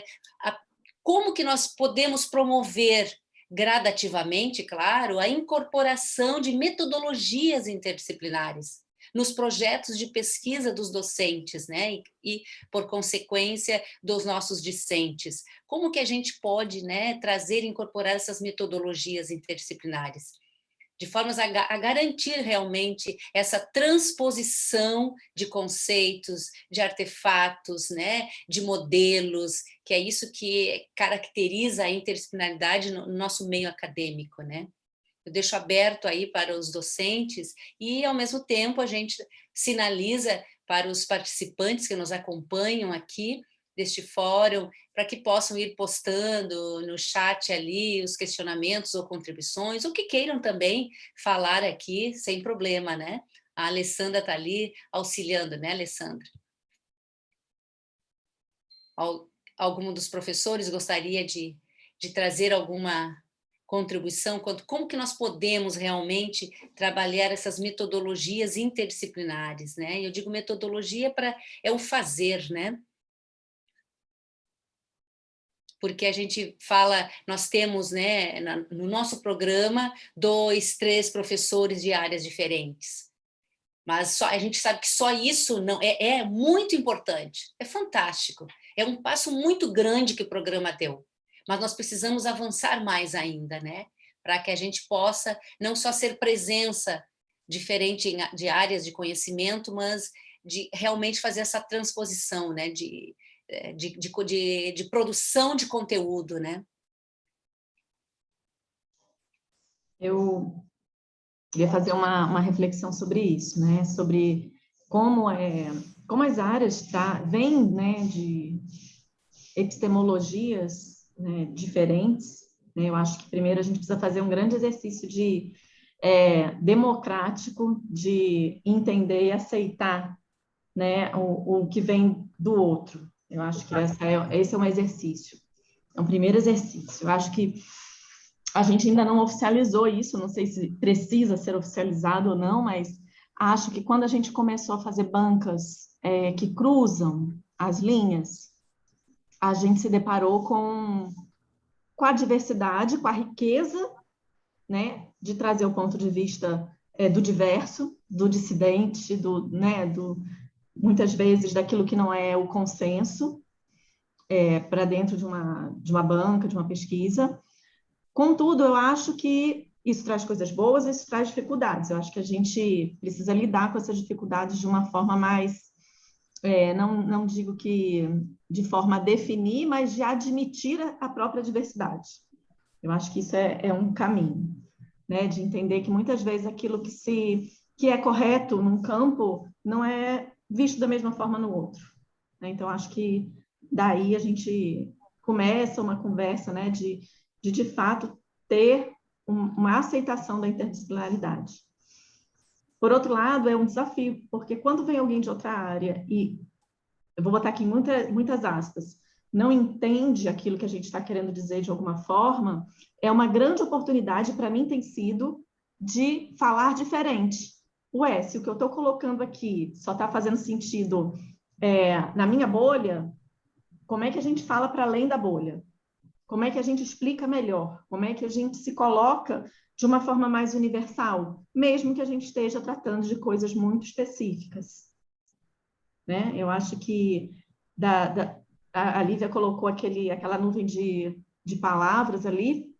como que nós podemos promover gradativamente, claro, a incorporação de metodologias interdisciplinares nos projetos de pesquisa dos docentes, né, e por consequência dos nossos discentes. Como que a gente pode, né, trazer e incorporar essas metodologias interdisciplinares? de formas a garantir realmente essa transposição de conceitos, de artefatos, né, de modelos, que é isso que caracteriza a interdisciplinaridade no nosso meio acadêmico, né? Eu deixo aberto aí para os docentes e, ao mesmo tempo, a gente sinaliza para os participantes que nos acompanham aqui deste fórum, para que possam ir postando no chat ali os questionamentos ou contribuições, ou que queiram também falar aqui, sem problema, né? A Alessandra está ali auxiliando, né, Alessandra? Algum dos professores gostaria de trazer alguma contribuição quanto como que nós podemos realmente trabalhar essas metodologias interdisciplinares, né? Eu digo metodologia é o fazer, né? Porque a gente fala, nós temos, né, no nosso programa, 2, 3 professores de áreas diferentes. Mas a gente sabe que só isso não é muito importante, é fantástico, é um passo muito grande que o programa deu. Mas nós precisamos avançar mais ainda, né? Para que a gente possa não só ser presença diferente de áreas de conhecimento, mas de realmente fazer essa transposição, né? De produção de conteúdo, né? Eu queria fazer uma reflexão sobre isso, né? Sobre como as áreas vêm, né, de epistemologias, né, diferentes, né? Eu acho que primeiro a gente precisa fazer um grande exercício democrático de entender e aceitar, né, o que vem do outro. Eu acho que esse é um exercício, é um primeiro exercício. Eu acho que a gente ainda não oficializou isso, não sei se precisa ser oficializado ou não, mas acho que quando a gente começou a fazer bancas que cruzam as linhas, a gente se deparou com a diversidade, com a riqueza, né, de trazer o ponto de vista do diverso, do dissidente, muitas vezes daquilo que não é o consenso, para dentro de uma banca, de uma pesquisa. Contudo, eu acho que isso traz coisas boas, isso traz dificuldades. Eu acho que a gente precisa lidar com essas dificuldades de uma forma mais, não digo que de forma a definir, mas de admitir a própria diversidade. Eu acho que isso é um caminho, né? De entender que muitas vezes aquilo que é correto num campo não é visto da mesma forma no outro, né? Então, acho que daí a gente começa uma conversa, né, de fato ter uma aceitação da interdisciplinaridade. Por outro lado, é um desafio, porque quando vem alguém de outra área e, eu vou botar aqui muitas aspas, não entende aquilo que a gente está querendo dizer de alguma forma, é uma grande oportunidade, para mim tem sido, de falar diferente. Ué, se o que eu estou colocando aqui só está fazendo sentido na minha bolha, como é que a gente fala para além da bolha? Como é que a gente explica melhor? Como é que a gente se coloca de uma forma mais universal, mesmo que a gente esteja tratando de coisas muito específicas, né? Eu acho que a Lívia colocou aquela nuvem de palavras ali,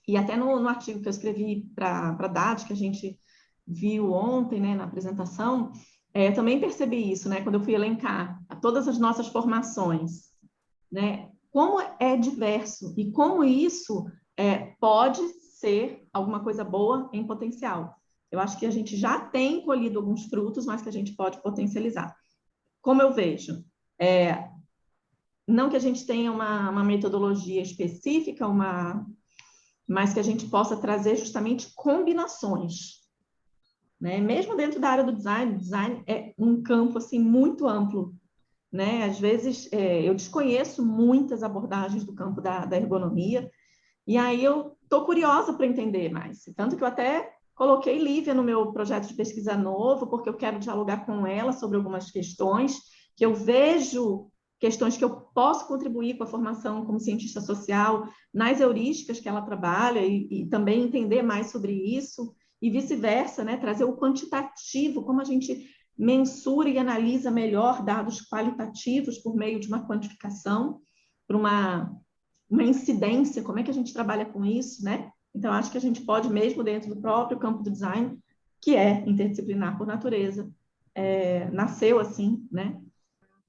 e até no artigo que eu escrevi para a DAD, que a gente viu ontem, né, na apresentação, eu também percebi isso, né, quando eu fui elencar todas as nossas formações, né, como é diverso e como isso pode ser alguma coisa boa em potencial. Eu acho que a gente já tem colhido alguns frutos, mas que a gente pode potencializar. Como eu vejo, não que a gente tenha uma metodologia específica, mas que a gente possa trazer justamente combinações, né? Mesmo dentro da área do design, o design é um campo assim muito amplo, né? Às vezes eu desconheço muitas abordagens do campo da ergonomia, e aí eu estou curiosa para entender mais. Tanto que eu até coloquei Lívia no meu projeto de pesquisa novo, porque eu quero dialogar com ela sobre algumas questões, que eu vejo questões que eu posso contribuir com a formação como cientista social, nas heurísticas que ela trabalha, e também entender mais sobre isso, e vice-versa, né? Trazer o quantitativo, como a gente mensura e analisa melhor dados qualitativos por meio de uma quantificação, para uma incidência, como é que a gente trabalha com isso, né? Então, acho que a gente pode, mesmo dentro do próprio campo do design, que é interdisciplinar por natureza, nasceu assim, né?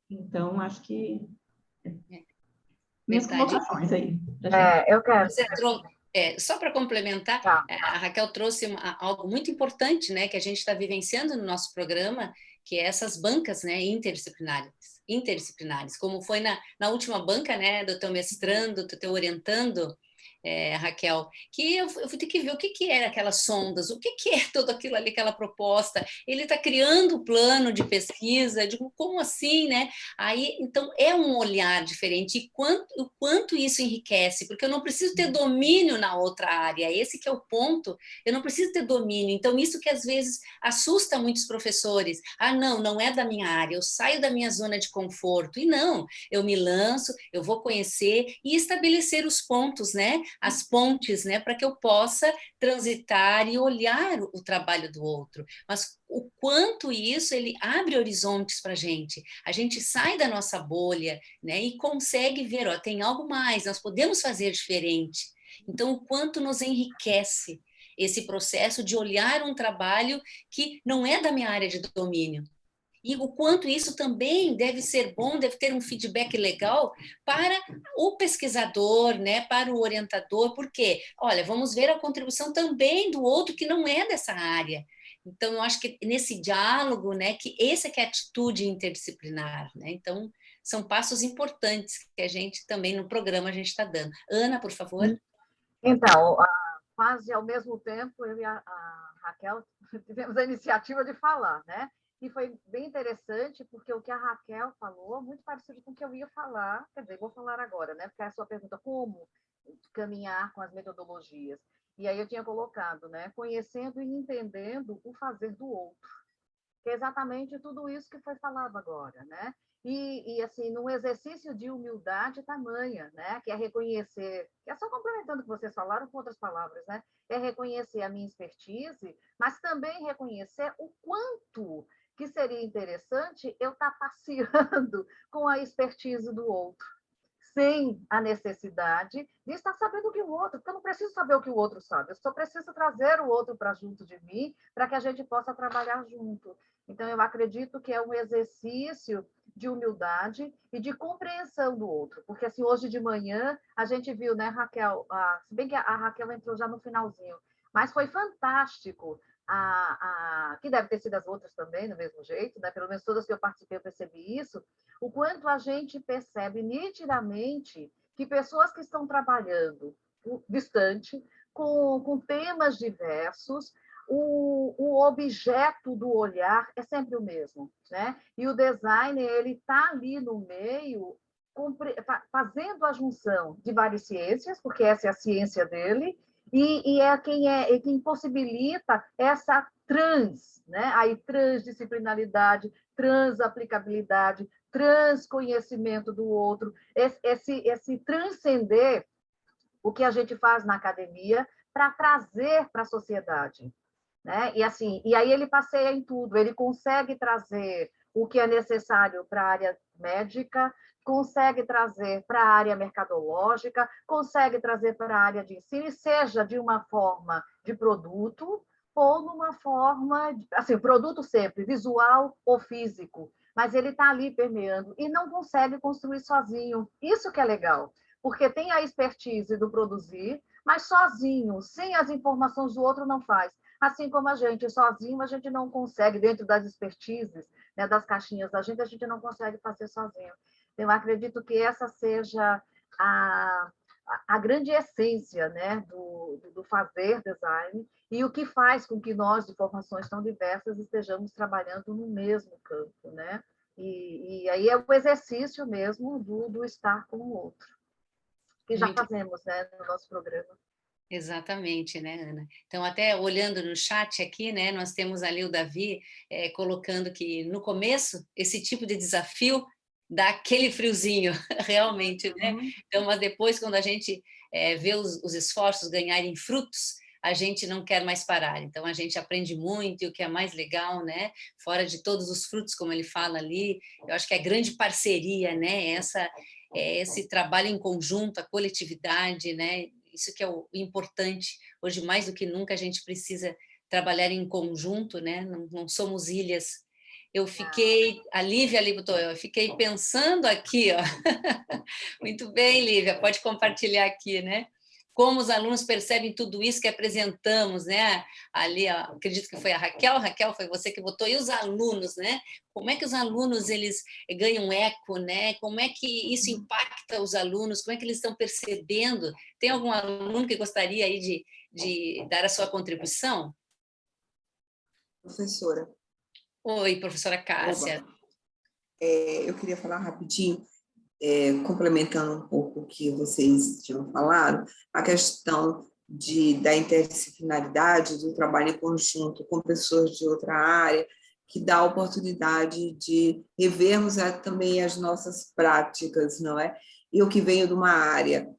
Então, acho que minhas Verdade. colocações aí. Pra Eu quero. Só para complementar, Tá. a Raquel trouxe algo muito importante, né, que a gente está vivenciando no nosso programa, que é essas bancas, né, interdisciplinares, como foi na última banca, né, do teu mestrando, do teu orientando, Raquel, que eu fui ter que ver o que era aquelas sondas, o que é tudo aquilo ali, aquela proposta. Ele está criando um plano de pesquisa, digo, como assim, né? Aí, então, é um olhar diferente, e o quanto isso enriquece, porque eu não preciso ter domínio na outra área, esse que é o ponto, eu não preciso ter domínio, então isso que às vezes assusta muitos professores, não é da minha área, eu saio da minha zona de conforto, e não, eu me lanço, eu vou conhecer e estabelecer os pontos, né? As pontes, né, para que eu possa transitar e olhar o trabalho do outro. Mas o quanto isso ele abre horizontes para a gente sai da nossa bolha, né, e consegue ver, ó, tem algo mais, nós podemos fazer diferente. Então, o quanto nos enriquece esse processo de olhar um trabalho que não é da minha área de domínio. E o quanto isso também deve ser bom, deve ter um feedback legal para o pesquisador, né, para o orientador, porque, olha, vamos ver a contribuição também do outro que não é dessa área. Então, eu acho que nesse diálogo, né, que essa que é a atitude interdisciplinar, né? Então, são passos importantes que a gente também no programa a gente está dando. Ana, por favor. Então, quase ao mesmo tempo, eu e a Raquel tivemos a iniciativa de falar, né? E foi bem interessante, porque o que a Raquel falou, muito parecido com o que eu ia falar, quer dizer, vou falar agora, né? Porque é a sua pergunta, como caminhar com as metodologias? E aí eu tinha colocado, né? Conhecendo e entendendo o fazer do outro, que é exatamente tudo isso que foi falado agora, né? E assim, num exercício de humildade tamanha, né? Que é reconhecer, que é só complementando o que vocês falaram com outras palavras, né? É reconhecer a minha expertise, mas também reconhecer o quanto que seria interessante eu estar passeando com a expertise do outro, sem a necessidade de estar sabendo o que o outro, porque eu não preciso saber o que o outro sabe, eu só preciso trazer o outro para junto de mim, para que a gente possa trabalhar junto. Então, eu acredito que é um exercício de humildade e de compreensão do outro, porque assim, hoje de manhã, a gente viu, né, Raquel, se bem que a Raquel entrou já no finalzinho, mas foi fantástico, que deve ter sido as outras também, do mesmo jeito, né? Pelo menos todas que eu participei, eu percebi isso, o quanto a gente percebe nitidamente que pessoas que estão trabalhando distante, com temas diversos, o objeto do olhar é sempre o mesmo, né? E o design, ele está ali no meio, fazendo a junção de várias ciências, porque essa é a ciência dele, e é quem possibilita essa né? Aí, transdisciplinaridade, transaplicabilidade, transconhecimento do outro, esse transcender o que a gente faz na academia para trazer para a sociedade, né? E assim, e aí ele passeia em tudo, ele consegue trazer o que é necessário para a área médica, consegue trazer para a área mercadológica, consegue trazer para a área de ensino, seja de uma forma de produto ou numa forma, assim, produto sempre, visual ou físico, mas ele está ali permeando e não consegue construir sozinho. Isso que é legal, porque tem a expertise do produzir, mas sozinho, sem as informações do outro, não faz. Assim como a gente, sozinho, a gente não consegue, dentro das expertises, né, das caixinhas da gente, a gente não consegue fazer sozinho. Eu acredito que essa seja a grande essência, né, do fazer design e o que faz com que nós, de formações tão diversas, estejamos trabalhando no mesmo campo, né? E aí é o exercício mesmo do estar com o outro, que já fazemos, né, no nosso programa. Exatamente, né, Ana? Então, até olhando no chat aqui, né, nós temos ali o Davi colocando que no começo esse tipo de desafio dá aquele friozinho, realmente, né? Então, mas depois, quando a gente vê os esforços ganharem frutos, a gente não quer mais parar. Então, a gente aprende muito, e o que é mais legal, né? Fora de todos os frutos, como ele fala ali, eu acho que é grande parceria, né? Esse trabalho em conjunto, a coletividade, né? isso que é o importante. Hoje, mais do que nunca, a gente precisa trabalhar em conjunto, né? Não somos ilhas. A Lívia botou, eu fiquei pensando aqui, ó. Muito bem, Lívia, pode compartilhar aqui, né? Como os alunos percebem tudo isso que apresentamos, né? Ali, ó, acredito que foi a Raquel, foi você que botou, e os alunos, né? Como é que os alunos, eles ganham eco, né? Como é que isso impacta os alunos? Como é que eles estão percebendo? Tem algum aluno que gostaria aí de dar a sua contribuição? Professora. Oi, professora Cássia. Eu queria falar rapidinho, complementando um pouco o que vocês tinham falado, a questão da interdisciplinaridade, do trabalho em conjunto com pessoas de outra área, que dá a oportunidade de revermos também as nossas práticas, não é? Eu que venho de uma área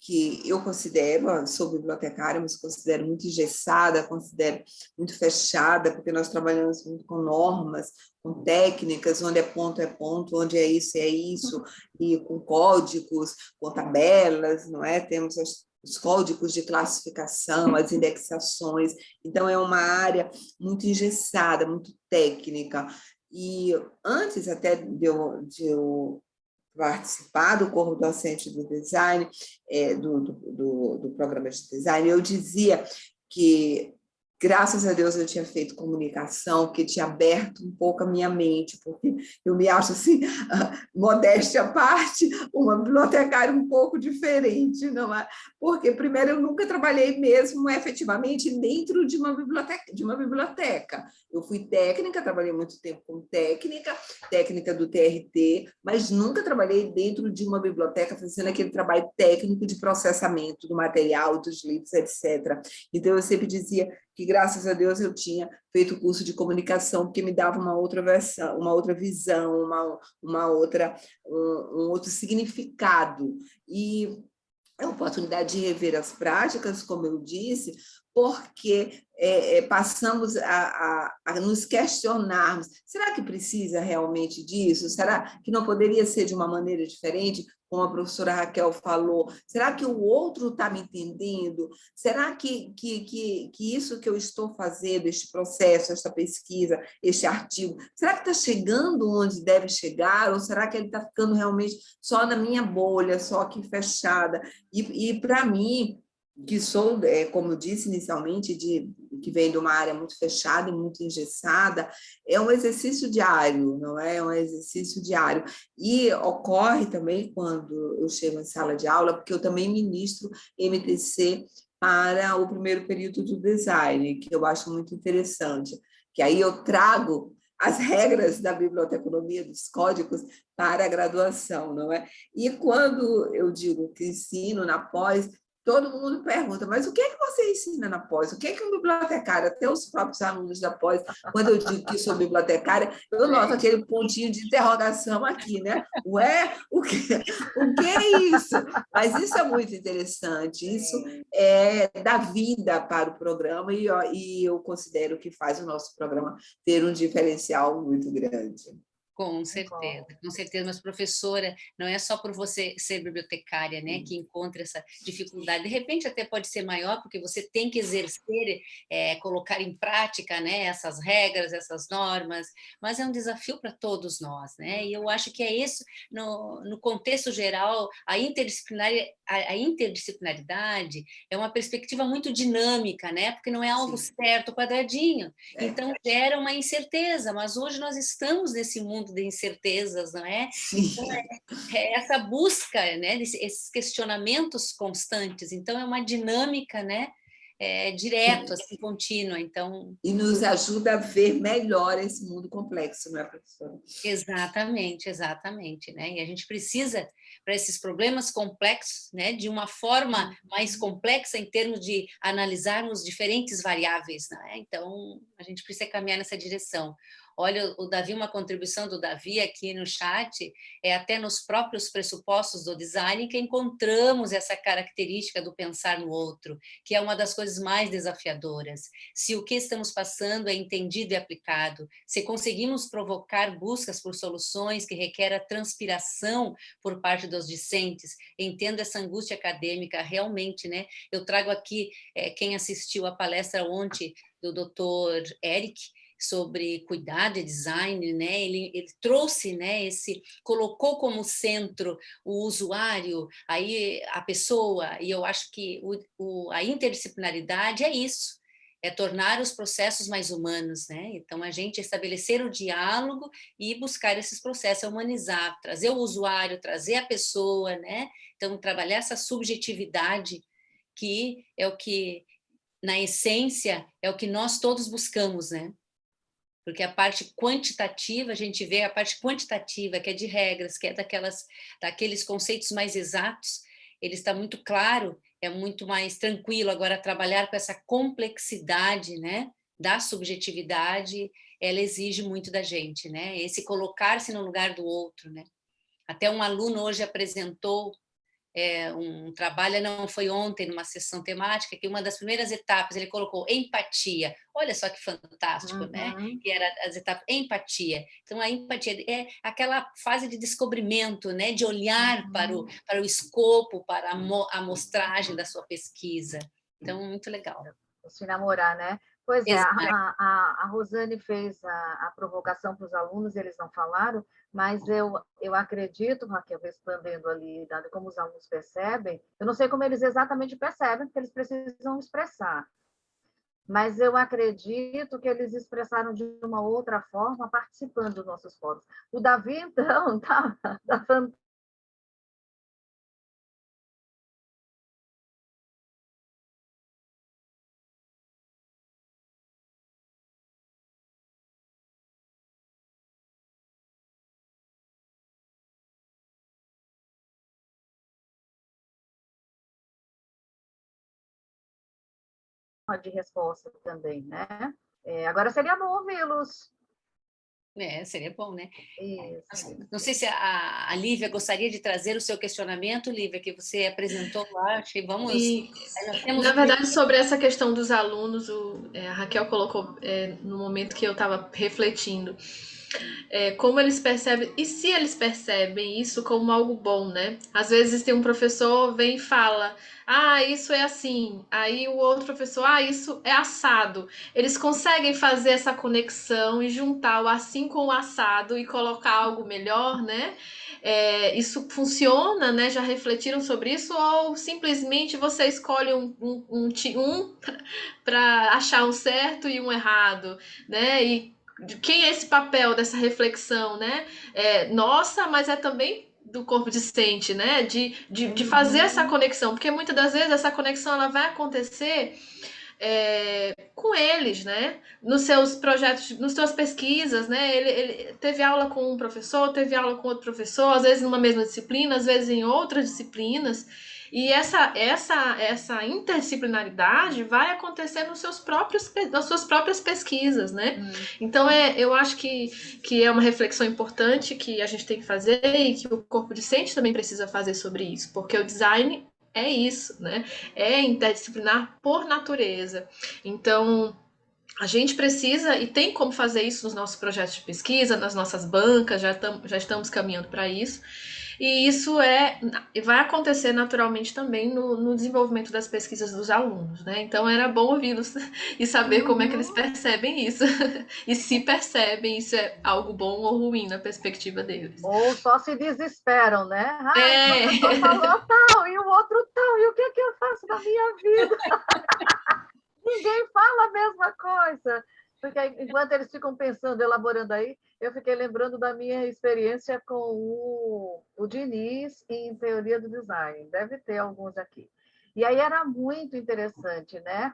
que eu considero, sou bibliotecária, mas considero muito engessada, considero muito fechada, porque nós trabalhamos muito com normas, com técnicas, onde é ponto, onde é isso, e com códigos, com tabelas, não é? Temos os códigos de classificação, as indexações, então é uma área muito engessada, muito técnica, e antes até de eu participar do corpo docente do design, do programa de design, eu dizia que, graças a Deus, eu tinha feito comunicação, que tinha aberto um pouco a minha mente, porque eu me acho, assim, modéstia à parte, uma bibliotecária um pouco diferente, não é? Porque, primeiro, eu nunca trabalhei mesmo, efetivamente, dentro de uma biblioteca. Eu fui técnica, trabalhei muito tempo com técnica do TRT, mas nunca trabalhei dentro de uma biblioteca fazendo aquele trabalho técnico de processamento do material, dos livros, etc. Então, eu sempre dizia que, graças a Deus, eu tinha feito o curso de comunicação, porque me dava uma outra versão, uma outra visão, um outro significado. E a oportunidade de rever as práticas, como eu disse, porque passamos a nos questionarmos, será que precisa realmente disso? Será que não poderia ser de uma maneira diferente? Como a professora Raquel falou, será que o outro está me entendendo? Será que isso que eu estou fazendo, este processo, esta pesquisa, este artigo, será que está chegando onde deve chegar? Ou será que ele está ficando realmente só na minha bolha, só aqui fechada? E para mim, que sou, como eu disse inicialmente, que vem de uma área muito fechada e muito engessada, é um exercício diário, não é? É um exercício diário. E ocorre também quando eu chego em sala de aula, porque eu também ministro MTC para o primeiro período do design, que eu acho muito interessante, que aí eu trago as regras da biblioteconomia, dos códigos, para a graduação, não é? E quando eu digo que ensino na pós, todo mundo pergunta, mas o que é que você ensina na pós? O que é que um bibliotecário, até os próprios alunos da pós, quando eu digo que sou bibliotecária, eu noto aquele pontinho de interrogação aqui, né? Ué, o que é isso? Mas isso é muito interessante, isso dá vida para o programa e eu considero que faz o nosso programa ter um diferencial muito grande. Com certeza, mas professora, não é só por você ser bibliotecária, né, que encontra essa dificuldade, de repente até pode ser maior, porque você tem que exercer, colocar em prática, né, essas regras, essas normas, mas é um desafio para todos nós, né, e eu acho que é isso, no contexto geral, a interdisciplinaridade é uma perspectiva muito dinâmica, né, porque não é algo certo, quadradinho, então gera uma incerteza, mas hoje nós estamos nesse mundo de incertezas, não é? Então, essa busca, né, esses questionamentos constantes, então é uma dinâmica, né, direta, assim, contínua, então... E nos ajuda a ver melhor esse mundo complexo, não é, professora? Exatamente, né, e a gente precisa, para esses problemas complexos, né, de uma forma mais complexa em termos de analisarmos diferentes variáveis, né, então a gente precisa caminhar nessa direção. Olha, o Davi, uma contribuição do Davi aqui no chat, é até nos próprios pressupostos do design que encontramos essa característica do pensar no outro, que é uma das coisas mais desafiadoras. Se o que estamos passando é entendido e aplicado, se conseguimos provocar buscas por soluções que requerem a transpiração por parte dos discentes, entendo essa angústia acadêmica realmente, né? Eu trago aqui quem assistiu a palestra ontem do Dr. Eric sobre cuidado e design, né? Ele trouxe, né? Colocou como centro o usuário, aí a pessoa, e eu acho que a interdisciplinaridade é isso. É tornar os processos mais humanos, né? Então, a gente estabelecer o diálogo e buscar esses processos, humanizar, trazer o usuário, trazer a pessoa, né? Então, trabalhar essa subjetividade, que é o que, na essência, é o que nós todos buscamos, né? Porque a parte quantitativa, a gente vê a parte quantitativa, que é de regras, que é daqueles conceitos mais exatos, ele está muito claro, é muito mais tranquilo. Agora, trabalhar com essa complexidade, né, da subjetividade, ela exige muito da gente, né? Esse colocar-se no lugar do outro, né? Até um aluno hoje apresentou um trabalho, não foi ontem, numa sessão temática, que uma das primeiras etapas ele colocou empatia. Olha só que fantástico, né? Que era as etapas, empatia. Então, a empatia é aquela fase de descobrimento, né? De olhar para o escopo, para a amostragem da sua pesquisa. Então, muito legal. Se namorar, né? Pois é, Exato. a Rosane fez a provocação para os alunos, eles não falaram, mas eu acredito, Raquel, respondendo ali, dado como os alunos percebem, eu não sei como eles exatamente percebem, porque eles precisam expressar, mas eu acredito que eles expressaram de uma outra forma participando dos nossos fóruns. O Davi, então, tá fantástico. De resposta também, né? Agora seria bom ouvi-los. Seria bom, né? Isso. Não sei se a Lívia gostaria de trazer o seu questionamento, Lívia, que você apresentou lá. Acho que vamos. Na verdade, sobre essa questão dos alunos, a Raquel colocou no momento que eu estava refletindo. Como eles percebem, e se eles percebem isso como algo bom, né? Às vezes tem um professor, vem e fala, isso é assim, aí o outro professor, isso é assado. Eles conseguem fazer essa conexão e juntar o assim com o assado e colocar algo melhor, né? Isso funciona, né? Já refletiram sobre isso? Ou simplesmente você escolhe um para achar um certo e um errado, né? E quem é esse papel dessa reflexão, né? Nossa, mas é também do corpo discente, né? De fazer essa conexão, porque muitas das vezes essa conexão ela vai acontecer com eles, né? Nos seus projetos, nas suas pesquisas, né? Ele teve aula com um professor, teve aula com outro professor, às vezes numa mesma disciplina, às vezes em outras disciplinas. E essa interdisciplinaridade vai acontecer nas suas próprias pesquisas, né? Então, eu acho que é uma reflexão importante que a gente tem que fazer e que o corpo discente também precisa fazer sobre isso, porque o design é isso, né? É interdisciplinar por natureza. Então, a gente precisa e tem como fazer isso nos nossos projetos de pesquisa, nas nossas bancas, já estamos caminhando para isso. E isso vai acontecer naturalmente também no desenvolvimento das pesquisas dos alunos, né? Então era bom ouvi-los e saber como é que eles percebem isso. E se percebem isso é algo bom ou ruim na perspectiva deles. Ou só se desesperam, né? O professor falou tal, e o outro tal, e o que eu faço da minha vida? Ninguém fala a mesma coisa. Porque enquanto eles ficam pensando, elaborando aí, eu fiquei lembrando da minha experiência com o Diniz em teoria do design. Deve ter alguns aqui. E aí era muito interessante, né?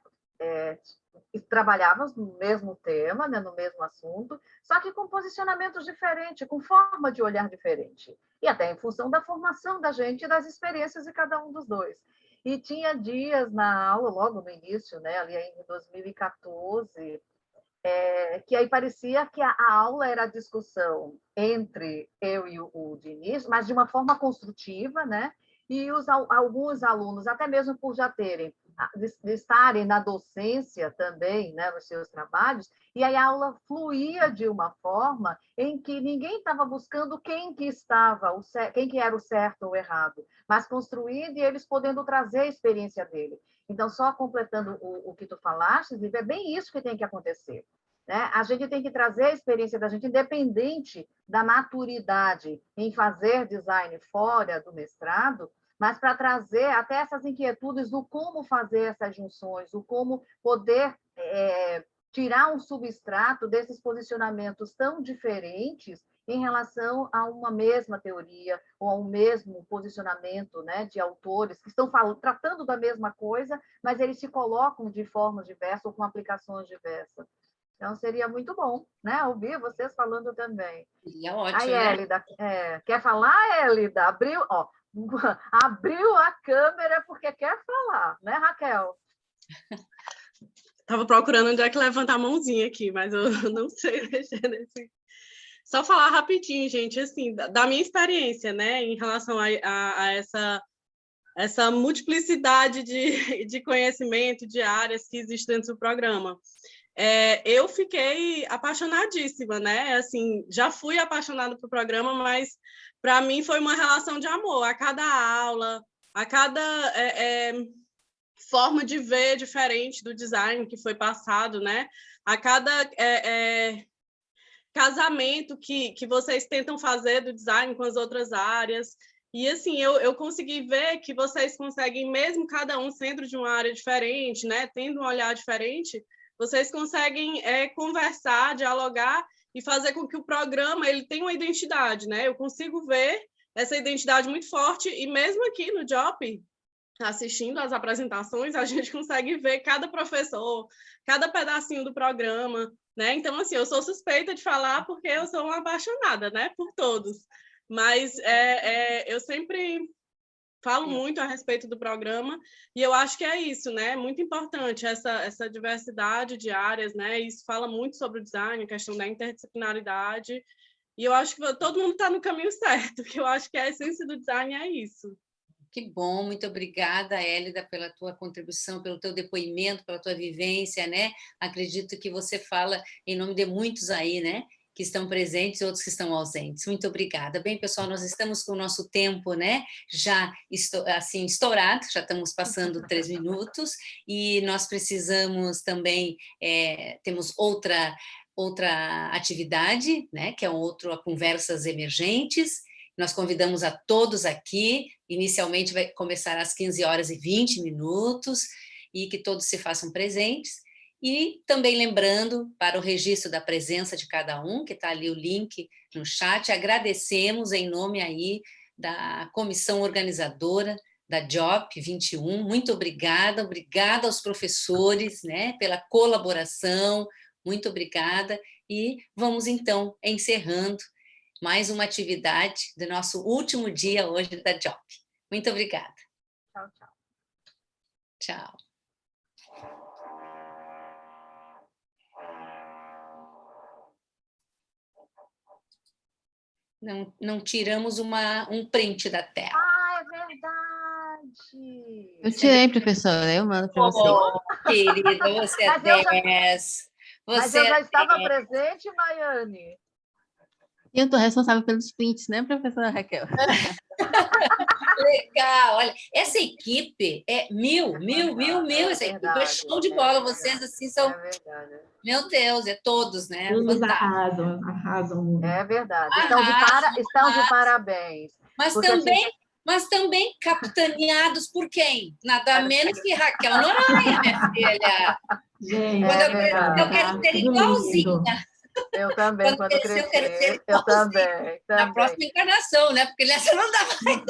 Trabalhávamos no mesmo tema, né? No mesmo assunto, só que com posicionamentos diferentes, com forma de olhar diferente. E até em função da formação da gente e das experiências de cada um dos dois. E tinha dias na aula, logo no início, né? Ali em 2014, que aí parecia que a aula era a discussão entre eu e o Diniz, mas de uma forma construtiva, né? E alguns alunos, até mesmo por já terem, de estarem na docência também, né, nos seus trabalhos, e aí a aula fluía de uma forma em que ninguém estava buscando quem que era o certo ou o errado, mas construindo e eles podendo trazer a experiência dele. Então, só completando o que tu falaste, é bem isso que tem que acontecer. Né? A gente tem que trazer a experiência da gente, independente da maturidade em fazer design fora do mestrado, mas para trazer até essas inquietudes do como fazer essas junções, o como poder tirar um substrato desses posicionamentos tão diferentes em relação a uma mesma teoria ou a um mesmo posicionamento, né, de autores que estão tratando da mesma coisa, mas eles se colocam de formas diversas ou com aplicações diversas. Então, seria muito bom, né, ouvir vocês falando também. Seria ótimo, aí, né? Hélida, quer falar, Hélida? Abriu a câmera porque quer falar, né, Raquel? Estava procurando onde é que levanta a mãozinha aqui, mas eu não sei mexer nesse. Só falar rapidinho, gente, assim, da minha experiência, né, em relação a essa multiplicidade de conhecimento, de áreas que existem dentro do programa. Eu fiquei apaixonadíssima, né? Assim, já fui apaixonada pelo programa, mas para mim foi uma relação de amor. A cada aula, a cada forma de ver diferente do design que foi passado, né? A cada casamento que vocês tentam fazer do design com as outras áreas. E, assim, eu consegui ver que vocês conseguem, mesmo cada um dentro de uma área diferente, né? Tendo um olhar diferente, vocês conseguem conversar, dialogar e fazer com que o programa ele tenha uma identidade, né? Eu consigo ver essa identidade muito forte e mesmo aqui no JOP, assistindo às apresentações, a gente consegue ver cada professor, cada pedacinho do programa, né? Então, assim, eu sou suspeita de falar porque eu sou uma apaixonada, né? Por todos. Mas eu sempre falo muito a respeito do programa e eu acho que é isso, né? Muito importante essa diversidade de áreas, né? Isso fala muito sobre o design, a questão da interdisciplinaridade. E eu acho que todo mundo está no caminho certo, que eu acho que a essência do design é isso. Que bom, muito obrigada, Hélida, pela tua contribuição, pelo teu depoimento, pela tua vivência, né? Acredito que você fala em nome de muitos aí, né? Que estão presentes e outros que estão ausentes. Muito obrigada. Bem, pessoal, nós estamos com o nosso tempo, né? Já assim estourado, já estamos passando 3 minutos e nós precisamos também, temos outra atividade, né? Que é a Conversas Emergentes. Nós convidamos a todos aqui, inicialmente vai começar às 15h20, e que todos se façam presentes. E também lembrando, para o registro da presença de cada um, que está ali o link no chat, agradecemos em nome aí da comissão organizadora da JOP 21, muito obrigada aos professores, né, pela colaboração, muito obrigada, e vamos então encerrando mais uma atividade do nosso último dia hoje da JOP. Muito obrigada. Tchau, tchau. Tchau. Não tiramos um print da tela. Ah, é verdade! Eu tirei, professora, eu mando para você. Oh, querida, você é 10. Mas eu já estava presente, Maiane. E eu estou responsável pelos prints, né, professora Raquel? Legal, olha, essa equipe é mil, essa equipe é show de bola, vocês assim são, meu Deus, todos, né? Todos arrasam muito. É verdade, estão de parabéns. Mas também capitaneados por quem? Nada menos que Raquel Noronha, minha filha. Gente, eu quero ser igualzinha. Eu também, quando crescer, eu também. Na próxima encarnação, né? Porque nessa não dá mais.